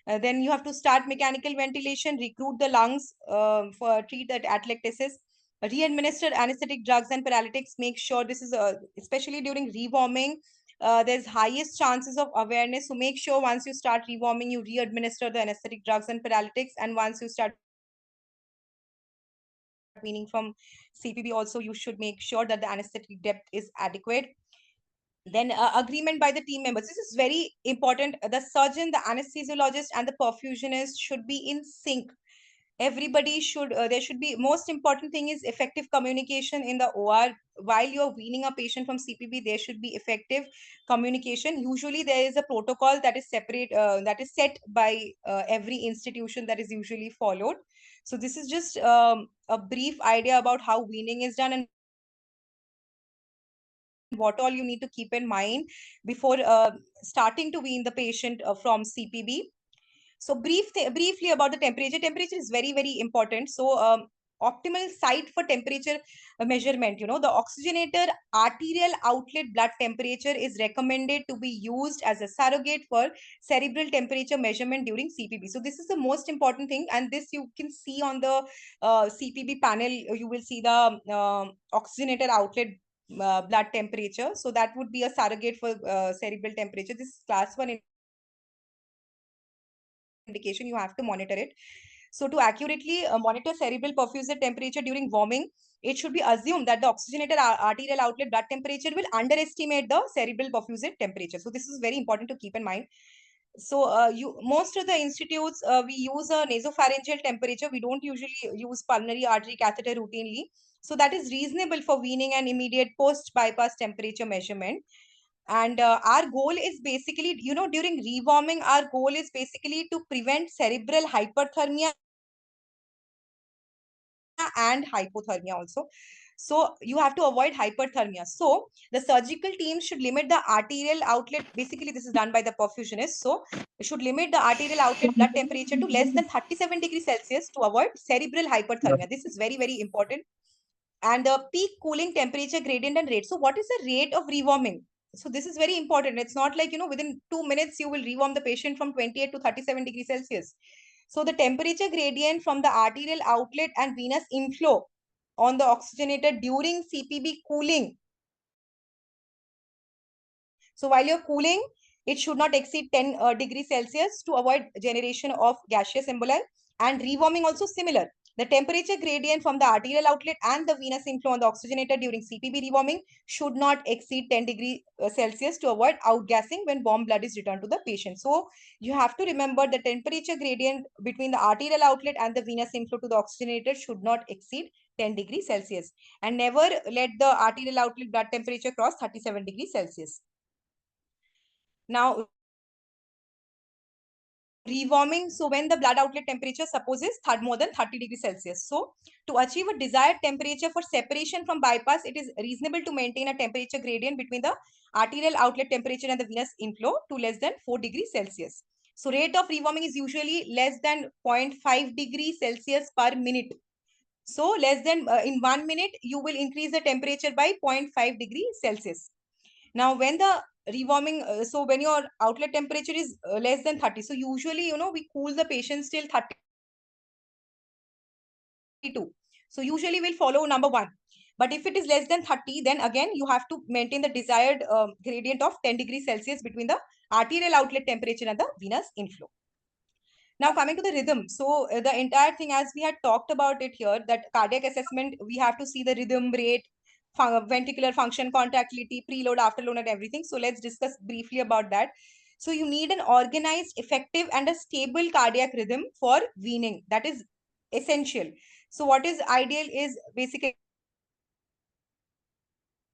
Then you have to start mechanical ventilation, recruit the lungs for treat that atelectasis, re-administer anesthetic drugs and paralytics. Make sure this is especially during rewarming. There's highest chances of awareness. So make sure once you start rewarming, you re-administer the anesthetic drugs and paralytics. And once you start weaning from CPB also, you should make sure that the anesthetic depth is adequate. Then agreement by the team members. This is very important. The surgeon, the anesthesiologist, and the perfusionist should be in sync. Everybody should, there should be, most important thing is effective communication in the OR. While you're weaning a patient from CPB, there should be effective communication. Usually there is a protocol that is separate, that is set by every institution, that is usually followed. So this is just a brief idea about how weaning is done and what all you need to keep in mind before starting to wean the patient from CPB. So briefly about the temperature. Temperature is very, very important. So optimal site for temperature measurement, the oxygenator arterial outlet blood temperature is recommended to be used as a surrogate for cerebral temperature measurement during CPB. So this is the most important thing, and this you can see on the CPB panel. You will see the oxygenator outlet blood temperature. So that would be a surrogate for cerebral temperature. This is class 1 indication. You have to monitor it. So to accurately monitor cerebral perfusive temperature during warming, it should be assumed that the oxygenated arterial outlet blood temperature will underestimate the cerebral perfusive temperature. So this is very important to keep in mind. So most of the institutes, we use a nasopharyngeal temperature. We don't usually use pulmonary artery catheter routinely. So that is reasonable for weaning and immediate post-bypass temperature measurement. And our goal is basically, during rewarming, our goal is basically to prevent cerebral hyperthermia and hypothermia also. So you have to avoid hyperthermia. So the surgical team should limit the arterial outlet. Basically, this is done by the perfusionist. So it should limit the arterial outlet blood temperature to less than 37 degrees Celsius to avoid cerebral hyperthermia. This is very, very important. And the peak cooling temperature gradient and rate. So what is the rate of rewarming? So this is very important. It's not like, within 2 minutes, you will rewarm the patient from 28 to 37 degrees Celsius. So the temperature gradient from the arterial outlet and venous inflow on the oxygenator during CPB cooling. So while you're cooling, it should not exceed 10 degrees Celsius to avoid generation of gaseous emboli. And rewarming also similar. The temperature gradient from the arterial outlet and the venous inflow on the oxygenator during CPB rewarming should not exceed 10 degrees Celsius to avoid outgassing when warm blood is returned to the patient. So you have to remember the temperature gradient between the arterial outlet and the venous inflow to the oxygenator should not exceed 10 degrees Celsius, and never let the arterial outlet blood temperature cross 37 degrees Celsius. Now, rewarming, so when the blood outlet temperature supposes more than 30 degrees Celsius. So to achieve a desired temperature for separation from bypass, it is reasonable to maintain a temperature gradient between the arterial outlet temperature and the venous inflow to less than 4 degrees Celsius. So rate of rewarming is usually less than 0.5 degrees Celsius per minute. So less than in 1 minute, you will increase the temperature by 0.5 degrees Celsius. Now, when the rewarming, so when your outlet temperature is less than 30, so usually, we cool the patients till 32. So usually we'll follow number 1. But if it is less than 30, then again, you have to maintain the desired gradient of 10 degrees Celsius between the arterial outlet temperature and the venous inflow. Now coming to the rhythm. So the entire thing, as we had talked about it here, that cardiac assessment, we have to see the rhythm, rate, ventricular function, contractility, preload, afterload, and everything. So let's discuss briefly about that. So you need an organized, effective, and a stable cardiac rhythm for weaning. That is essential. So what is ideal is basically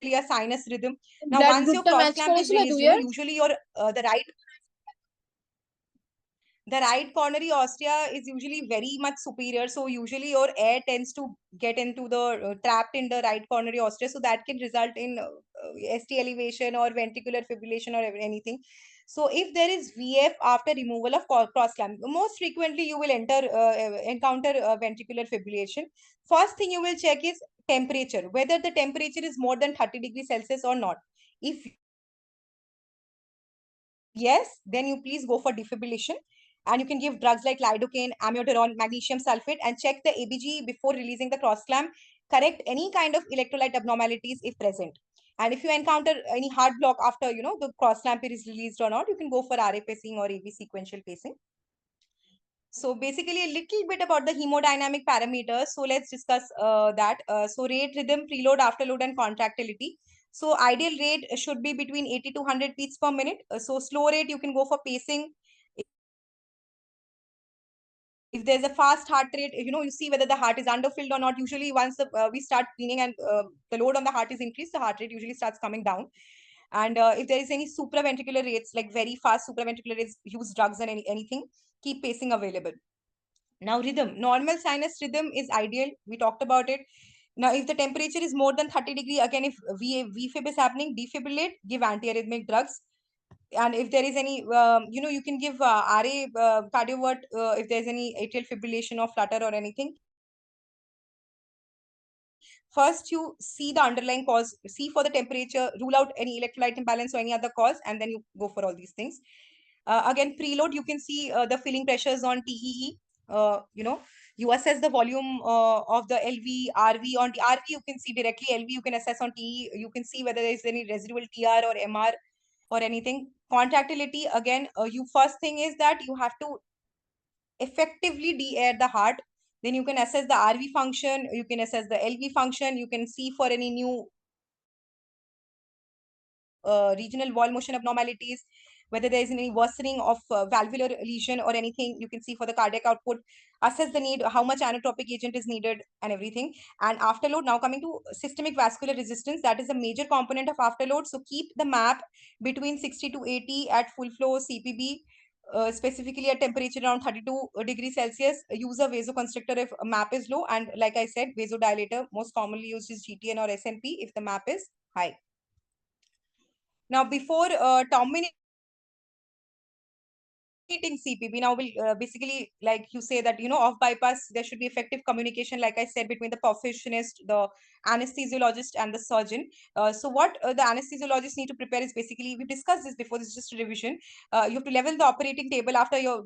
a sinus rhythm. Now, Blood once your groupটা cross match clamp is করেছিল released, দুইয়ের usually your the right coronary ostia is usually very much superior. So usually your air tends to get into the trapped in the right coronary ostia. So that can result in ST elevation or ventricular fibrillation or anything. So if there is VF after removal of cross clamp, most frequently you will encounter ventricular fibrillation. First thing you will check is temperature, whether the temperature is more than 30 degrees Celsius or not. If yes, then you please go for defibrillation. And you can give drugs like lidocaine, amiodarone, magnesium sulfate, and check the ABG before releasing the cross clamp. Correct any kind of electrolyte abnormalities if present. And if you encounter any heart block after, the cross clamp is released or not, you can go for RA pacing or AV sequential pacing. So basically a little bit about the hemodynamic parameters. So let's discuss that. So rate, rhythm, preload, afterload, and contractility. So ideal rate should be between 80 to 100 beats per minute. So slow rate, you can go for pacing. If there's a fast heart rate, you see whether the heart is underfilled or not. Usually once we start weaning and the load on the heart is increased, the heart rate usually starts coming down. And if there is any supraventricular rates, like very fast supraventricular rates, use drugs and anything, keep pacing available. Now rhythm, normal sinus rhythm is ideal. We talked about it. Now, if the temperature is more than 30 degree, again, if VFib is happening, defibrillate, give antiarrhythmic drugs. And if there is any, you can give RA cardiovert if there's any atrial fibrillation or flutter or anything. First, you see the underlying cause, see for the temperature, rule out any electrolyte imbalance or any other cause, and then you go for all these things. Again, preload, you can see the filling pressures on TEE. You assess the volume of the LV, RV. On the RV, you can see directly. LV, you can assess on TE. You can see whether there is any residual TR or MR or anything. Contractility, again, you first thing is that you have to effectively de-air the heart. Then you can assess the RV function, you can assess the LV function, you can see for any new regional wall motion abnormalities, whether there is any worsening of valvular lesion or anything. You can see for the cardiac output, assess the need, how much inotropic agent is needed and everything. And afterload, now coming to systemic vascular resistance, that is a major component of afterload. So keep the map between 60 to 80 at full flow CPB. Specifically at temperature around 32 degrees Celsius, use a vasoconstrictor if map is low. And like I said, vasodilator most commonly used is GTN or SNP if the map is high. Now, before terminating CPB, now will basically, like you say that, off bypass, there should be effective communication, like I said, between the perfusionist, the anesthesiologist, and the surgeon. So what the anesthesiologist need to prepare is basically, we discussed this before, this is just a revision. You have to level the operating table after your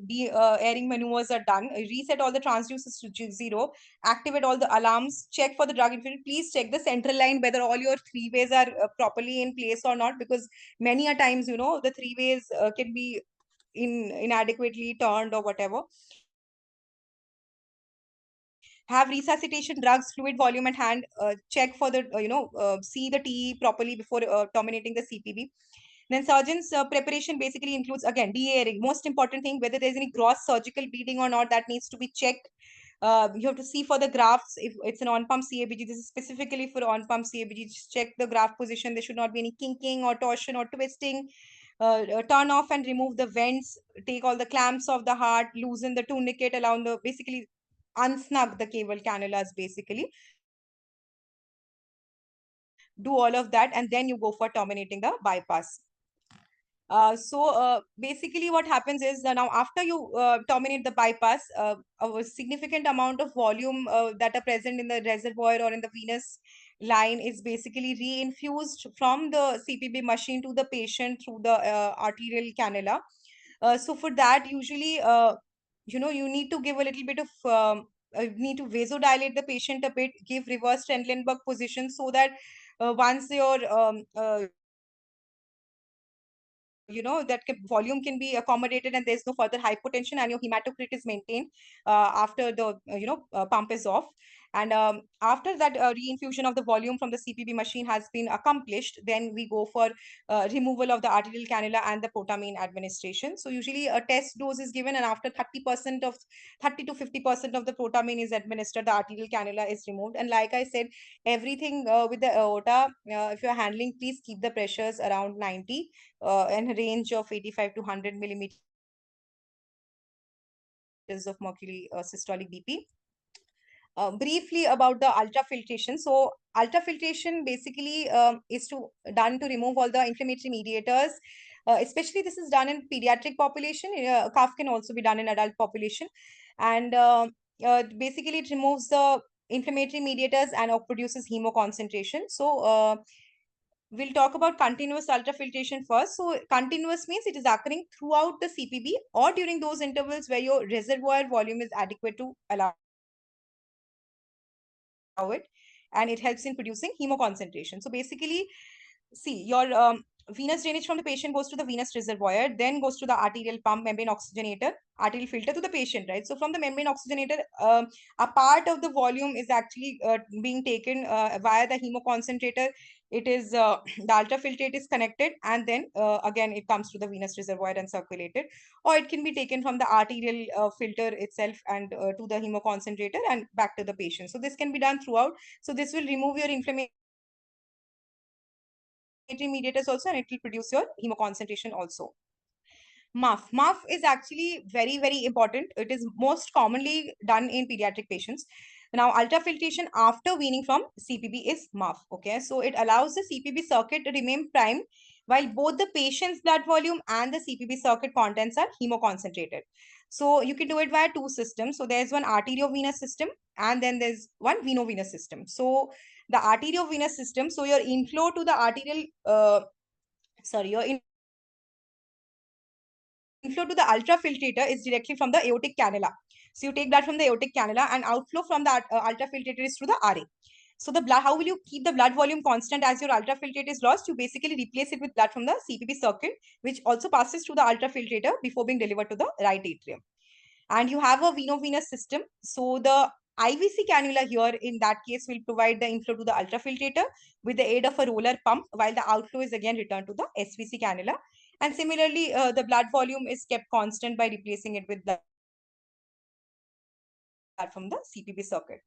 airing maneuvers are done, reset all the transducers to 0, activate all the alarms, check for the drug infusion. Please check the central line, whether all your 3 ways are properly in place or not, because many a times, the 3 ways can be inadequately turned or whatever. have resuscitation drugs, fluid volume at hand, check for the, see the TE properly before terminating the CPB. Then surgeon's preparation basically includes, again, de-airing. Most important thing, whether there's any gross surgical bleeding or not, that needs to be checked. You have to see for the grafts. If it's an on-pump CABG, this is specifically for on-pump CABG. Just check the graft position. There should not be any kinking or torsion or twisting. Turn off and remove the vents. Take all the clamps off the heart. Loosen the tourniquet. Allow the, basically unsnug the cable cannulas, basically. Do all of that, and then you go for terminating the bypass. Basically what happens is that now after you terminate the bypass, a significant amount of volume that are present in the reservoir or in the venous line is basically reinfused from the CPB machine to the patient through the arterial cannula. So for that, usually, you need to give a little bit of, need to vasodilate the patient a bit, give reverse Trendelenburg position so that once your that volume can be accommodated and there's no further hypotension and your hematocrit is maintained after the pump is off. And after that reinfusion of the volume from the CPB machine has been accomplished, then we go for removal of the arterial cannula and the protamine administration. So usually a test dose is given, and after 30% to 50% of the protamine is administered, the arterial cannula is removed. And like I said, everything with the aorta, if you're handling, please keep the pressures around 90 in a range of 85 to 100 millimeters of mercury systolic BP. Briefly about the ultrafiltration. So ultrafiltration basically is done to remove all the inflammatory mediators. Especially this is done in pediatric population. Cough can also be done in adult population. And basically it removes the inflammatory mediators and produces hemoconcentration. So we'll talk about continuous ultrafiltration first. So continuous means it is occurring throughout the CPB or during those intervals where your reservoir volume is adequate to allow it, and it helps in producing hemoconcentration. So basically, see, your venous drainage from the patient goes to the venous reservoir, then goes to the arterial pump, membrane oxygenator, arterial filter to the patient, right? So from the membrane oxygenator, a part of the volume is actually being taken via the hemoconcentrator. It is the ultrafiltrate is connected, and then again it comes to the venous reservoir and circulated, or it can be taken from the arterial filter itself and to the hemoconcentrator and back to the patient. So this can be done throughout. So this will remove your inflammation mediators also, and it will produce your hemoconcentration also. MUF is actually very, very important. It is most commonly done in pediatric patients. Now, ultrafiltration after weaning from CPB is MUF. Okay, so it allows the CPB circuit to remain primed while both the patient's blood volume and the CPB circuit contents are hemoconcentrated. So you can do it via two systems. So there's one arteriovenous system, and then there's one venovenous system. So the arteriovenous system, so your inflow to the arterial, your inflow to the ultrafiltrator is directly from the aortic cannula. So you take blood from the aortic cannula, and outflow from the ultrafiltrator is through the RA. So the blood, how will you keep the blood volume constant as your ultrafiltrate is lost? You basically replace it with blood from the CPB circuit, which also passes through the ultrafiltrator before being delivered to the right atrium. And you have a venovenous system. So the IVC cannula here in that case will provide the inflow to the ultrafiltrator with the aid of a roller pump, while the outflow is again returned to the SVC cannula. And similarly, the blood volume is kept constant by replacing it with blood from the CPB circuit.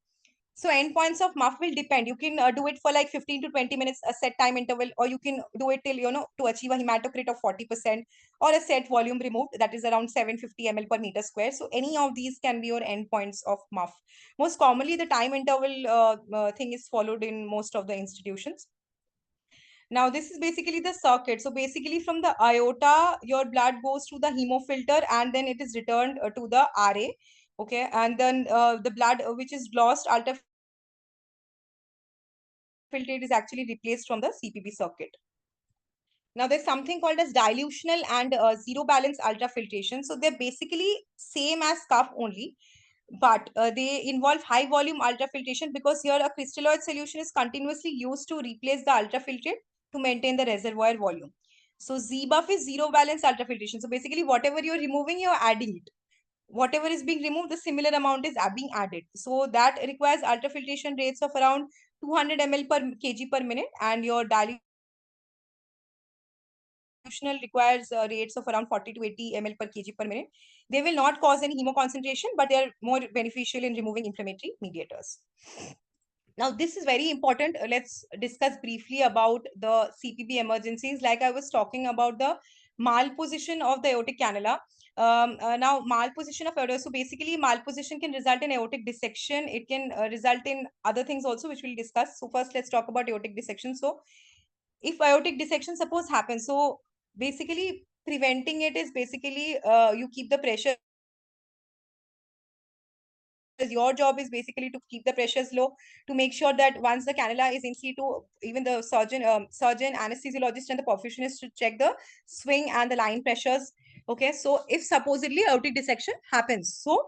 So endpoints of MUF will depend. You can do it for like 15 to 20 minutes, a set time interval, or you can do it till, to achieve a hematocrit of 40% or a set volume removed, that is around 750 ml per meter square. So any of these can be your endpoints of MUF. Most commonly, the time interval thing is followed in most of the institutions. Now, this is basically the circuit. So basically from the aorta, your blood goes to the hemofilter and then it is returned to the RA. Okay. And then the blood which is lost, ultrafiltrate is actually replaced from the CPB circuit. Now there's something called as dilutional and zero balance ultrafiltration. So they're basically same as cuff only, but they involve high volume ultrafiltration because here a crystalloid solution is continuously used to replace the ultrafiltrate to maintain the reservoir volume. So ZBUF is zero balance ultrafiltration. So basically whatever you're removing, you're adding it. whatever is being removed, the similar amount is being added. So that requires ultrafiltration rates of around 200 ml per kg per minute, and your dilutional requires rates of around 40 to 80 ml per kg per minute. They will not cause any hemoconcentration, but they are more beneficial in removing inflammatory mediators. Now, this is very important. Let's discuss briefly about the CPB emergencies. Like I was talking about the malposition of the aortic cannula. Now, malposition of aorta. So basically, malposition can result in aortic dissection. It can result in other things also, which we'll discuss. So first, let's talk about aortic dissection. So if aortic dissection suppose happens, so basically preventing it is basically you keep the pressure. Your job is basically to keep the pressures low, to make sure that once the cannula is in situ, even the surgeon, anesthesiologist, and the perfusionist should check the swing and the line pressures. Okay, so if supposedly aortic dissection happens, so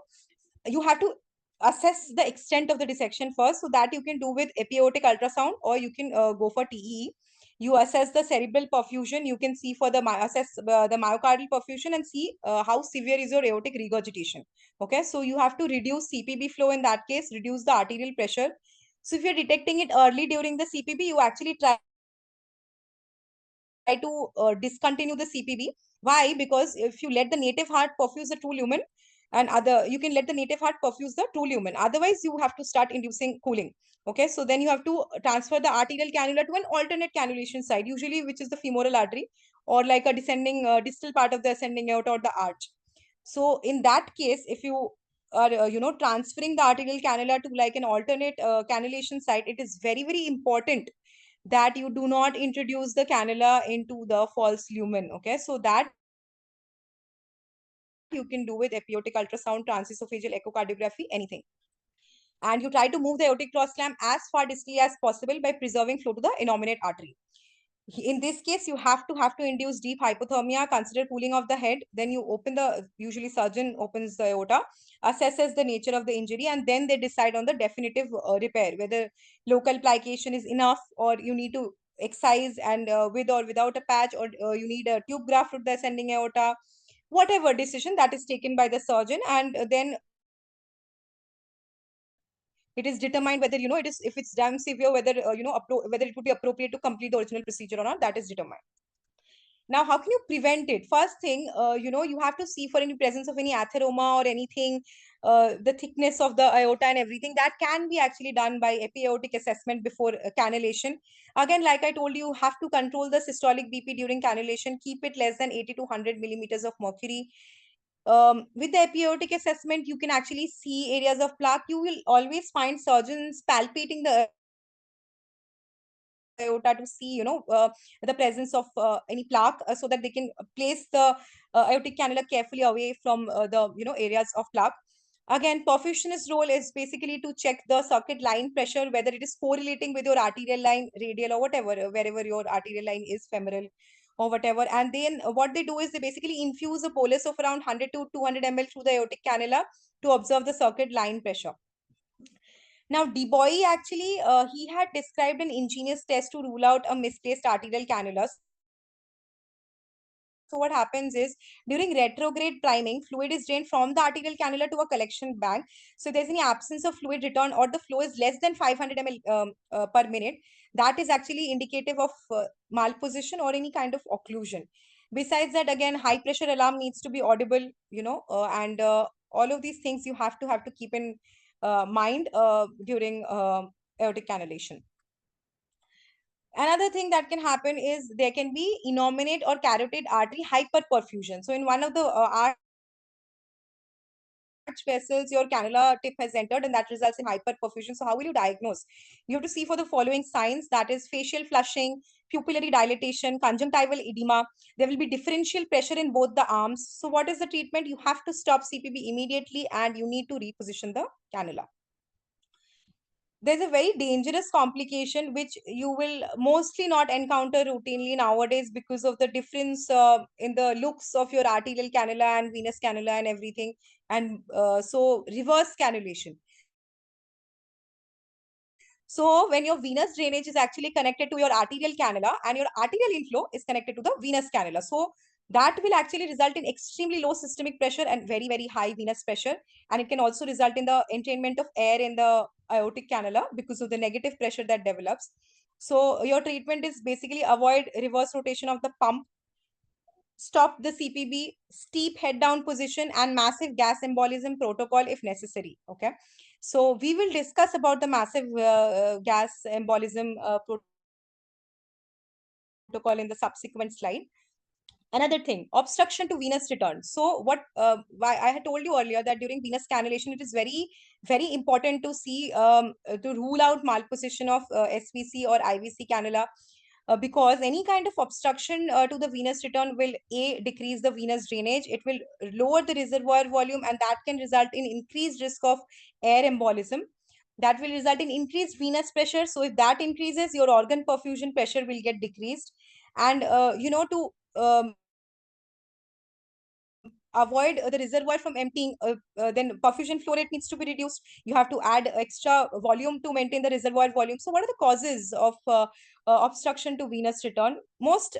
you have to assess the extent of the dissection first, so that you can do with epiaortic ultrasound, or you can go for TEE. You assess the cerebral perfusion. You can see for the assess the myocardial perfusion and see how severe is your aortic regurgitation. Okay, so you have to reduce CPB flow in that case, reduce the arterial pressure. So if you're detecting it early during the CPB, you actually try to discontinue the CPB. Why? Because if you let the native heart perfuse the true lumen, and you can let the native heart perfuse the true lumen. Otherwise, you have to start inducing cooling. Okay, so then you have to transfer the arterial cannula to an alternate cannulation site, usually which is the femoral artery, or like a descending distal part of the ascending aorta or the arch. So in that case, if you are transferring the arterial cannula to like an alternate cannulation site, it is very, very important that you do not introduce the cannula into the false lumen. Okay, so that you can do with epiaortic ultrasound, transesophageal echocardiography, anything. And you try to move the aortic cross clamp as far distally as possible by preserving flow to the innominate artery. In this case, you have to induce deep hypothermia, consider cooling of the head. Then you open usually surgeon opens the aorta, assesses the nature of the injury, and then they decide on the definitive repair, whether local plication is enough, or you need to excise and with or without a patch, or you need a tube graft with the ascending aorta. Whatever decision that is taken by the surgeon, and then it is determined whether it is, if it's damn severe, whether whether it would be appropriate to complete the original procedure or not. That is determined. Now, how can you prevent it? First thing, you have to see for any presence of any atheroma or anything, the thickness of the aorta and everything. That can be actually done by epiaortic assessment before cannulation. Again, like I told you, have to control the systolic BP during cannulation. Keep it less than 80 to 100 millimeters of mercury. With the epiaortic assessment, you can actually see areas of plaque. You will always find surgeons palpating the aorta to see the presence of any plaque, so that they can place the aortic cannula carefully away from the areas of plaque. Again, perfusionist role is basically to check the circuit line pressure, whether it is correlating with your arterial line, radial, or whatever, wherever your arterial line is, femoral or whatever. And then what they do is they basically infuse a bolus of around 100 to 200 ml through the aortic cannula to observe the circuit line pressure. Now, Debois actually, he had described an ingenious test to rule out a misplaced arterial cannula. So what happens is, during retrograde priming, fluid is drained from the arterial cannula to a collection bank. So if there's any absence of fluid return, or the flow is less than 500 ml per minute, that is actually indicative of malposition or any kind of occlusion. Besides that, again, high pressure alarm needs to be audible, and all of these things you have to keep in mind during aortic cannulation. Another thing that can happen is there can be innominate or carotid artery hyperperfusion. So in one of the arch vessels, your cannula tip has entered, and that results in hyperperfusion. So how will you diagnose? You have to see for the following signs, that is facial flushing, pupillary dilatation, conjunctival edema. There will be differential pressure in both the arms. So what is the treatment? You have to stop CPB immediately, and you need to reposition the cannula. There's a very dangerous complication which you will mostly not encounter routinely nowadays, because of the difference in the looks of your arterial cannula and venous cannula and everything. And so reverse cannulation. So when your venous drainage is actually connected to your arterial cannula, and your arterial inflow is connected to the venous cannula. So That will actually result in extremely low systemic pressure and very, very high venous pressure. And it can also result in the entrainment of air in the aortic cannula because of the negative pressure that develops. So your treatment is basically avoid reverse rotation of the pump, stop the CPB, steep head down position, and massive gas embolism protocol if necessary. Okay. So we will discuss about the massive gas embolism protocol in the subsequent slide. Another thing, obstruction to venous return. So what why I had told you earlier that during venous cannulation, it is very, very important to see to rule out malposition of SVC or IVC cannula, because any kind of obstruction to the venous return will decrease the venous drainage. It will lower the reservoir volume, and that can result in increased risk of air embolism. That will result in increased venous pressure. So if that increases, your organ perfusion pressure will get decreased. And to avoid the reservoir from emptying, then perfusion flow rate needs to be reduced. You have to add extra volume to maintain the reservoir volume. So what are the causes of obstruction to venous return? Most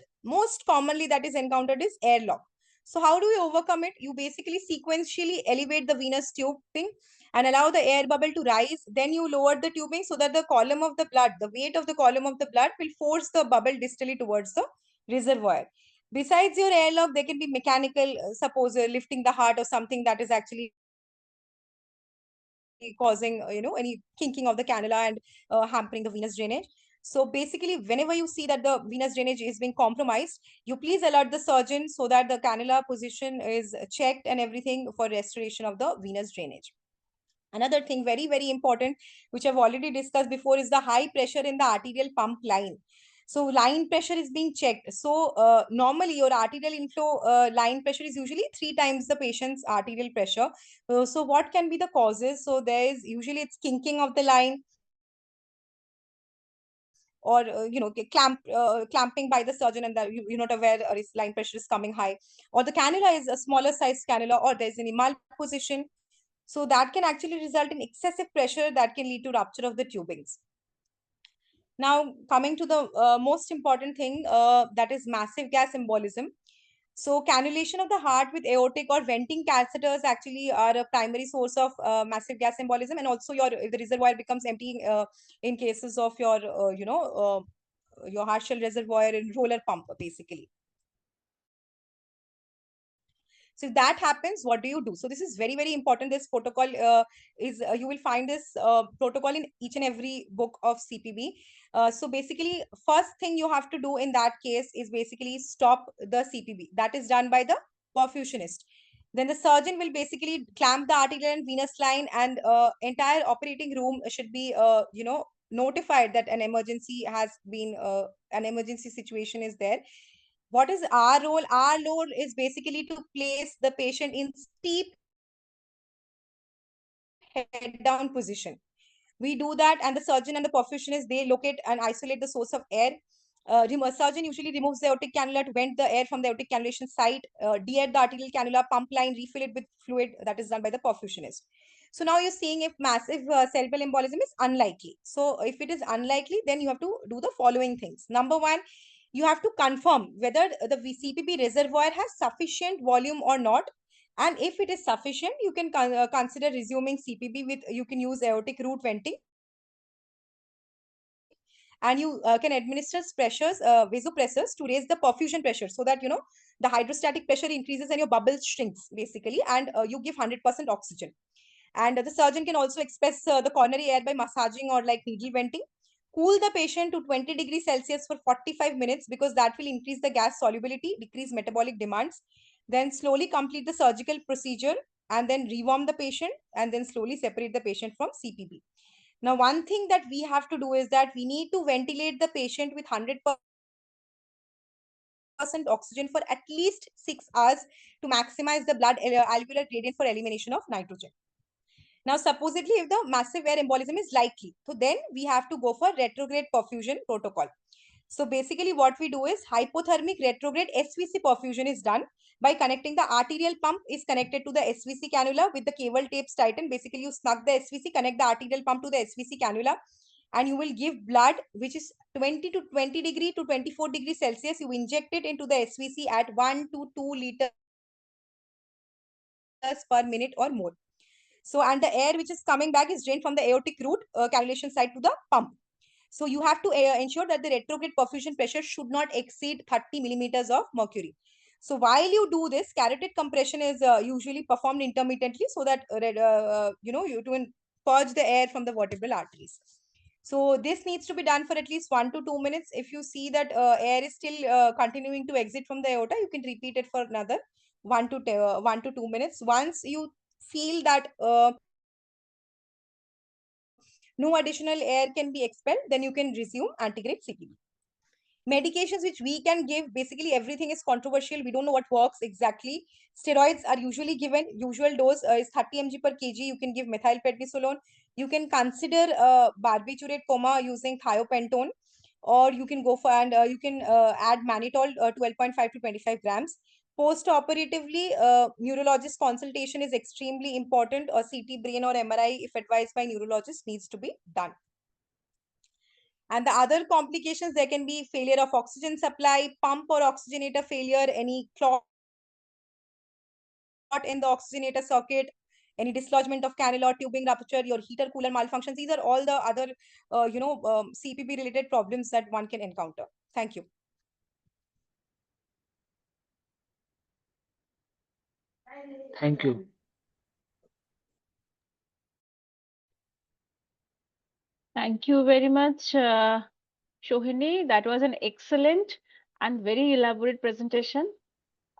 commonly that is encountered is airlock. So how do you overcome it? You basically sequentially elevate the venous tubing and allow the air bubble to rise. Then you lower the tubing so that the column of the blood, the weight of the column of the blood will force the bubble distally towards the reservoir. Besides your airlock, there can be mechanical, suppose lifting the heart or something that is actually causing, any kinking of the cannula and hampering the venous drainage. So basically, whenever you see that the venous drainage is being compromised, you please alert the surgeon so that the cannula position is checked and everything for restoration of the venous drainage. Another thing, very, very important, which I've already discussed before, is the high pressure in the arterial pump line. So line pressure is being checked. So normally your arterial inflow line pressure is usually 3 times the patient's arterial pressure. So what can be the causes? So there is usually it's kinking of the line, or clamping by the surgeon, and that you're not aware his line pressure is coming high, or the cannula is a smaller size cannula, or there's any malposition. So that can actually result in excessive pressure that can lead to rupture of the tubings. Now, coming to the most important thing, that is massive gas embolism. So, cannulation of the heart with aortic or venting catheters actually are a primary source of massive gas embolism, and also if the reservoir becomes empty in cases of your heart shell reservoir and roller pump, basically. So if that happens, what do you do? So this is very, very important. This protocol is, you will find this protocol in each and every book of CPB. So basically, first thing you have to do in that case is basically stop the CPB. That is done by the perfusionist. Then the surgeon will basically clamp the arterial and venous line, and entire operating room should be, notified that an emergency has been, an emergency situation is there. What is our role? Our role is basically to place the patient in steep head down position. We do that, and the surgeon and the perfusionist, they locate and isolate the source of air. Surgeon usually removes the aortic cannula to vent the air from the aortic cannulation site, de-air the arterial cannula, pump line, refill it with fluid. That is done by the perfusionist. So now you're seeing if massive cerebral embolism is unlikely. So if it is unlikely, then you have to do the following things. Number one, you have to confirm whether the CPB reservoir has sufficient volume or not. And if it is sufficient, you can consider resuming CPB with, you can use aortic root venting. And you can administer pressures, vasopressors, to raise the perfusion pressure, so that, the hydrostatic pressure increases and your bubble shrinks, basically, and you give 100% oxygen. And the surgeon can also express the coronary air by massaging or like needle venting. Cool the patient to 20 degrees Celsius for 45 minutes, because that will increase the gas solubility, decrease metabolic demands. Then slowly complete the surgical procedure, and then rewarm the patient, and then slowly separate the patient from CPB. Now, one thing that we have to do is that we need to ventilate the patient with 100% oxygen for at least 6 hours to maximize the blood alveolar gradient for elimination of nitrogen. Now, supposedly, if the massive air embolism is likely, so then we have to go for retrograde perfusion protocol. So basically what we do is hypothermic retrograde SVC perfusion is done by connecting the arterial pump is connected to the SVC cannula with the cable tapes tightened. Basically, you snug the SVC, connect the arterial pump to the SVC cannula. and you will give blood which is 20 to 20 degree to 24 degrees Celsius. You inject it into the SVC at 1 to 2 liters per minute or more. So, and the air which is coming back is drained from the aortic root cannulation side to the pump. So you have to ensure that the retrograde perfusion pressure should not exceed 30 millimeters of mercury. So while you do this, carotid compression is usually performed intermittently so that you to purge the air from the vertebral arteries. So this needs to be done for at least 1 to 2 minutes. If you see that air is still continuing to exit from the aorta, you can repeat it for another 1 to 2 minutes. Once you feel that no additional air can be expelled, then you can resume antegrade CPB. Medications which we can give, basically everything is controversial. We don't know what works exactly. Steroids are usually given. Usual dose is 30 mg per kg. You can give methylprednisolone. You can consider barbiturate coma using thiopentone, or you can go for and you can add mannitol 12.5 to 25 grams. Post-operatively, neurologist consultation is extremely important. A CT brain or MRI, if advised by neurologist, needs to be done. And the other complications, there can be failure of oxygen supply, pump or oxygenator failure, any clot in the oxygenator circuit, any dislodgement of cannula, tubing rupture, your heater cooler malfunctions. These are all the other, CPB related problems that one can encounter. Thank you. Thank you. Thank you very much, Shohini. That was an excellent and very elaborate presentation.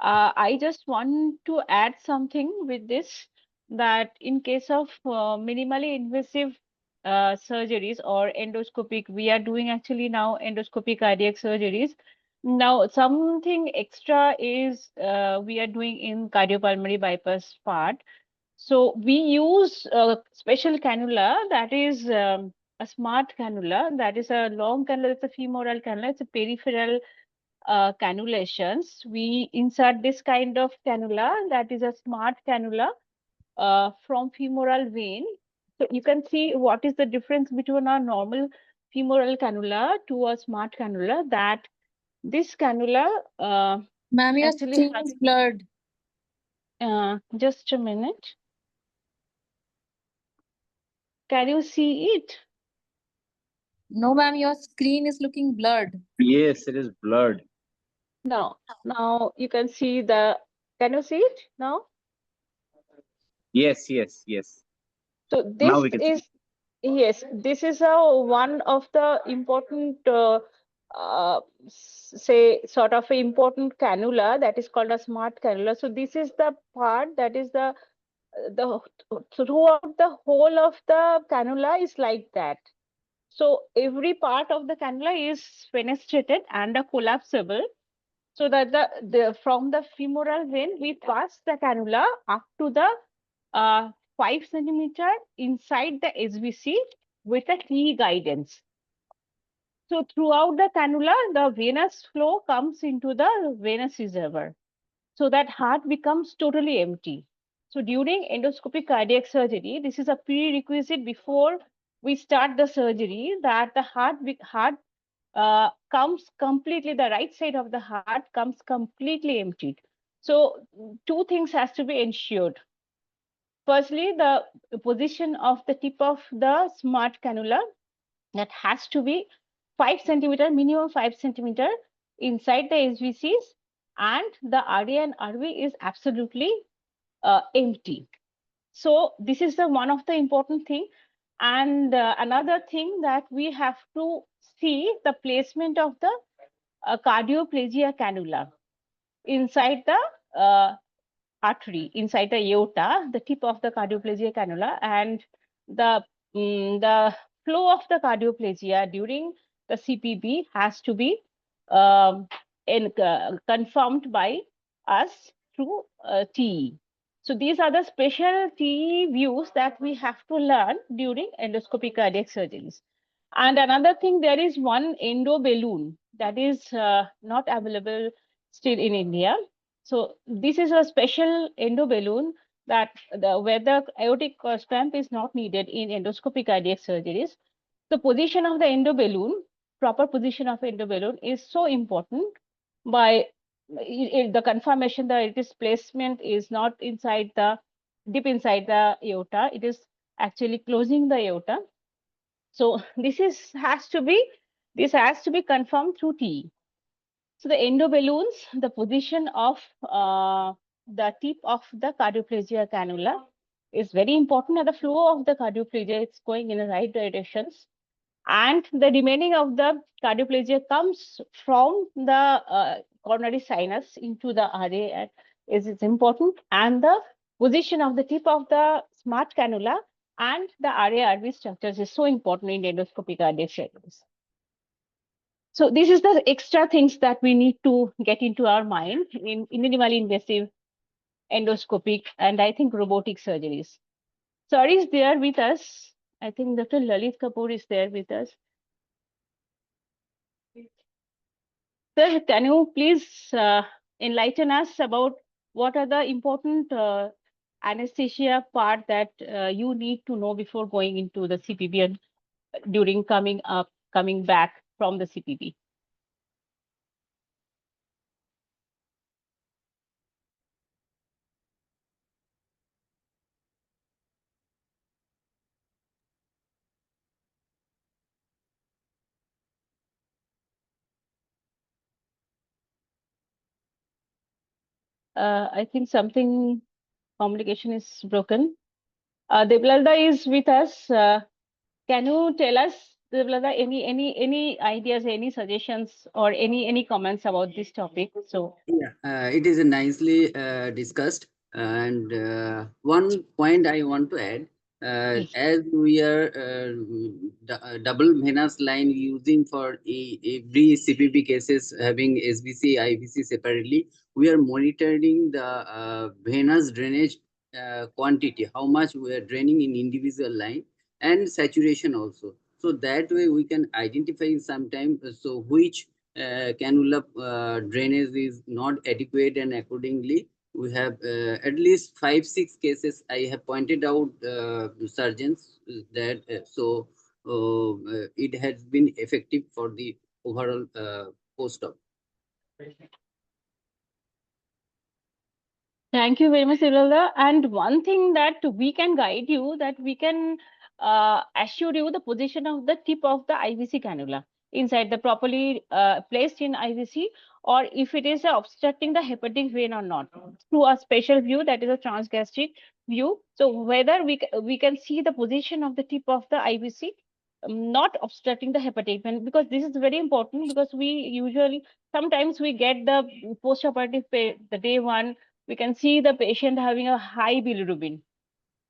I just want to add something with this, that in case of minimally invasive surgeries or endoscopic, we are doing actually now endoscopic cardiac surgeries. Now, something extra is we are doing in cardiopulmonary bypass part. So we use a special cannula that is a smart cannula, that is a long cannula, it's a femoral cannula, it's a peripheral cannulations. We insert this kind of cannula, that is a smart cannula from femoral vein. So you can see what is the difference between our normal femoral cannula to a smart cannula, that this cannula Ma'am, your actually screen is blurred. just a minute. Can you see it? No, ma'am, your screen is looking blurred. Yes, it is blurred. No. Now you can see the, can you see it now? Yes, yes, yes. So Now this we can see. is, yes, this is one of the important, say, sort of a important cannula that is called a smart cannula. So this is the part that is the throughout the whole of the cannula is like that. So every part of the cannula is fenestrated and collapsible, so that the from the femoral vein we pass the cannula up to the 5 centimeter inside the SVC with a T guidance. So throughout the cannula, the venous flow comes into the venous reservoir, so that heart becomes totally empty. So during endoscopic cardiac surgery, this is a prerequisite before we start the surgery, that the heart comes completely, the right side of the heart comes completely emptied. So two things has to be ensured. Firstly, the position of the tip of the smart cannula, that has to be 5 centimeter, minimum 5 centimeter inside the SVCs, and the RA and RV is absolutely empty. So this is the one of the important thing. And another thing that we have to see the placement of the cardioplegia cannula inside the artery, inside the aorta, the tip of the cardioplegia cannula, and the flow of the cardioplegia during the CPB has to be confirmed by us through TE. So these are the special TE views that we have to learn during endoscopic cardiac surgeries. And another thing, there is one endo balloon that is not available still in India. So this is a special endo balloon that where the aortic clamp is not needed in endoscopic cardiac surgeries. The position of the endo balloon, proper position of endo balloon is so important by the confirmation that its placement is not inside the deep inside the aorta. It is actually closing the aorta. So this has to be confirmed through TE. So the endo balloons, the position of the tip of the cardioplegia cannula is very important, and the flow of the cardioplegia is going in the right directions. And the remaining of the cardioplegia comes from the coronary sinus into the RA is important, and the position of the tip of the smart cannula and the RA-RV structures is so important in endoscopic cardiac surgeries. So this is the extra things that we need to get into our mind in minimally invasive endoscopic and I think robotic surgeries. So Ari is there with us. I think Dr. Lalit Kapoor is there with us. Sir, can you please enlighten us about what are the important anesthesia part that you need to know before going into the CPB and during coming back from the CPB? I think something communication is broken. Devlada is with us. Can you tell us, Devlada, any ideas, any suggestions, or any comments about this topic? So Yeah, it is nicely discussed. And one point I want to add, yes, as we are double venous line using for every CPB cases having SBC, IVC separately, we are monitoring the venous drainage quantity, how much we are draining in individual line, and saturation also. So that way we can identify sometime so which cannula drainage is not adequate, and accordingly we have at least 5-6 cases I have pointed out surgeons that it has been effective for the overall post-op. thank you very much, Devlada. And one thing that we can guide you, that we can assure you the position of the tip of the IVC cannula inside the properly placed in IVC, or if it is obstructing the hepatic vein or not through a special view, that is a transgastric view. So whether we can see the position of the tip of the IVC not obstructing the hepatic vein, because this is very important, because we usually sometimes we get the post-operative the day one, we can see the patient having a high bilirubin.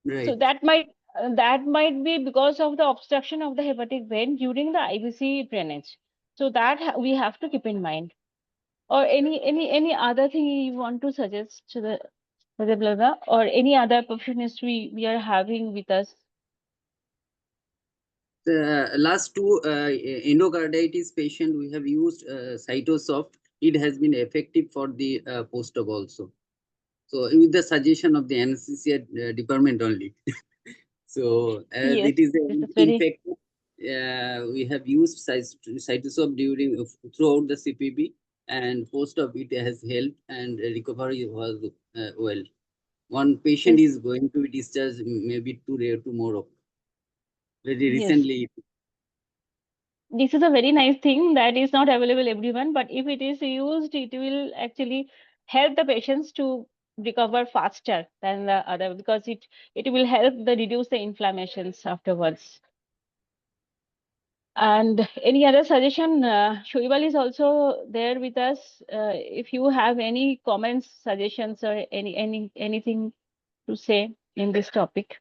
Right. So that might be because of the obstruction of the hepatic vein during the IVC drainage. So that we have to keep in mind. Or any other thing you want to suggest to the blogger, or any other perfectionist we are having with us? The last two endocarditis patient we have used Cytosoft. It has been effective for the post-op also. So with the suggestion of the anesthesia department only. So as Yes, it is this is very infected, we have used Cytosoft during throughout the CPB, and post-op it has helped, and recovery was well. One patient yes, is going to be discharged maybe today or tomorrow. Very yes. recently. This is a very nice thing that is not available everyone, but if it is used, it will actually help the patients to recover faster than the other, because it will help the reduce the inflammations afterwards. And any other suggestion? Shoibal is also there with us. If you have any comments, suggestions, or anything to say in this topic.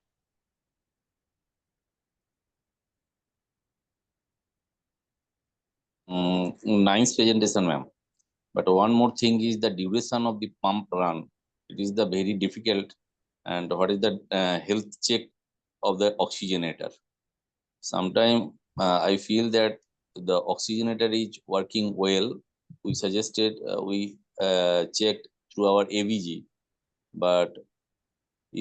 Nice presentation, ma'am. But one more thing is the duration of the pump run. It is the very difficult. And what is the health check of the oxygenator? Sometimes I feel that the oxygenator is working well. We suggested we checked through our AVG, but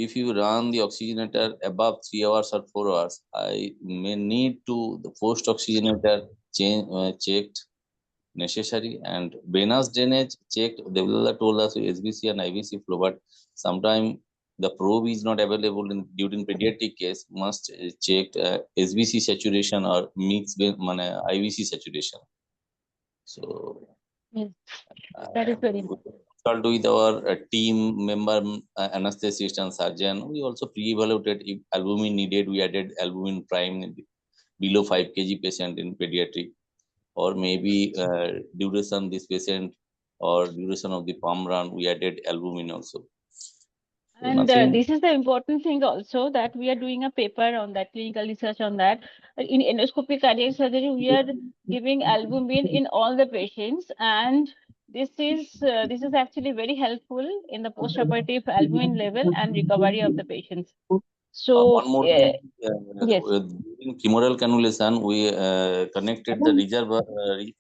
if you run the oxygenator above 3 hours or 4 hours, I may need to the post oxygenator checked necessary, and venous drainage checked. They will told us SBC and IVC flow, but sometimes the probe is not available in during pediatric case. Must check SBC saturation or mixed IVC saturation. So Yes, that is very important. consult with our team member, anesthetist and surgeon. We also pre-evaluated if albumin needed. We added albumin prime in below 5 kg patient in pediatric, or maybe duration this patient or duration of the pump run. We added albumin also. So And nothing. this is the important thing also, that we are doing a paper on that, clinical research on that. In endoscopic cardiac surgery, we are giving albumin in all the patients, and this is actually very helpful in the postoperative albumin level and recovery of the patients. So One more thing, yes, during femoral cannulation, we connected the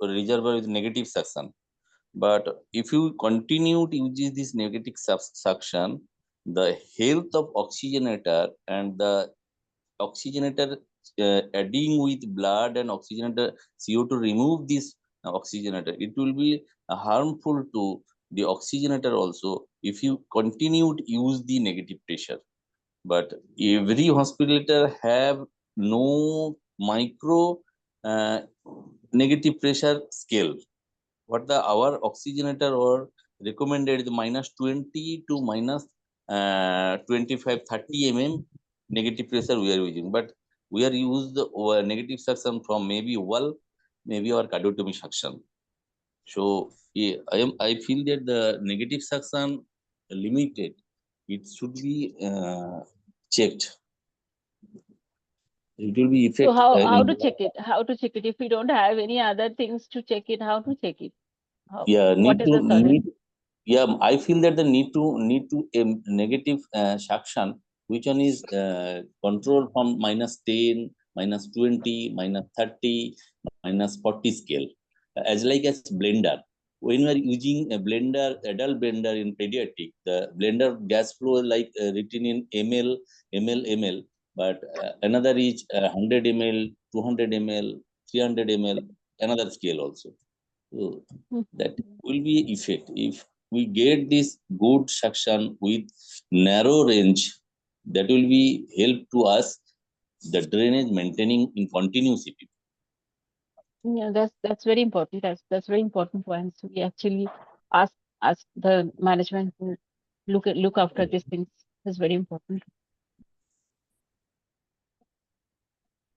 reservoir with negative suction. But if you continue to use this negative suction, the health of oxygenator and the oxygenator adding with blood and oxygenator CO2 remove this oxygenator, it will be harmful to the oxygenator also if you continue to use the negative pressure. But every hospitalator have no micro negative pressure scale. What our oxygenator or recommended is minus 20 to minus 25 30 mm negative pressure we are using, but we are used the negative suction from maybe well, maybe our cardiotomy suction. So yeah, I feel that the negative suction limited, it should be checked. It will be so effect. how to check it? How to check it? If we don't have any other things to check it, how to check it? Yeah, What is the solution? yeah, I feel that the need to negative suction, which one is controlled from minus 10, minus 20, minus 30, minus 40 scale, as like as blender. When we are using a blender, adult blender in pediatric, the blender gas flow like written in ml, but another is 100 ml, 200 ml, 300 ml, another scale also. So that will be effect if we get this good suction with narrow range. That will be help to us the drainage maintaining in continuous CPP. Yeah, that's very important. That's very important point. So we actually ask the management to look after these things. That's very important.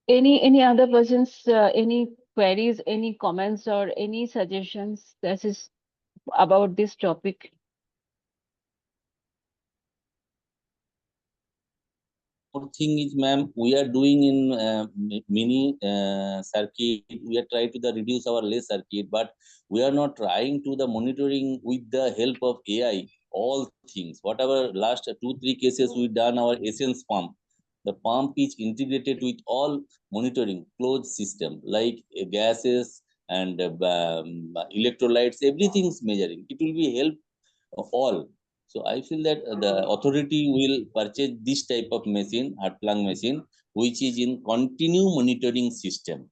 Any other persons, any queries, any comments, or any suggestions that is about this topic? One thing is, ma'am, we are doing in mini circuit. We are trying to reduce our less circuit, but we are not trying to the monitoring with the help of AI. All things, whatever last 2-3 cases we done our Essence pump. The pump is integrated with all monitoring closed system like gases and electrolytes. Everything's measuring. It will be help all. So I feel that the authority will purchase this type of machine, heart lung machine, which is in continue monitoring system.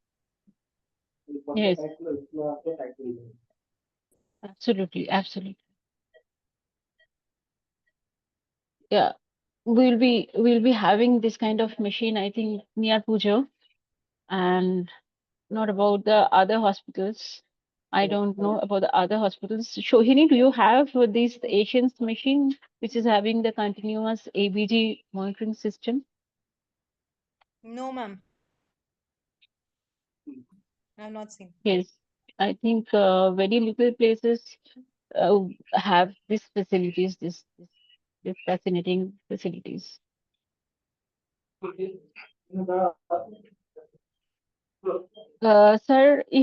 Yes, absolutely, absolutely. Yeah, we'll be having this kind of machine, I think, near Pujo, and not about the other hospitals. I don't know about the other hospitals. Shohini, do you have this Asians machine which is having the continuous ABG monitoring system? No, ma'am. I have not seen. Yes, I think very little places have these facilities, this fascinating facilities. Sir, if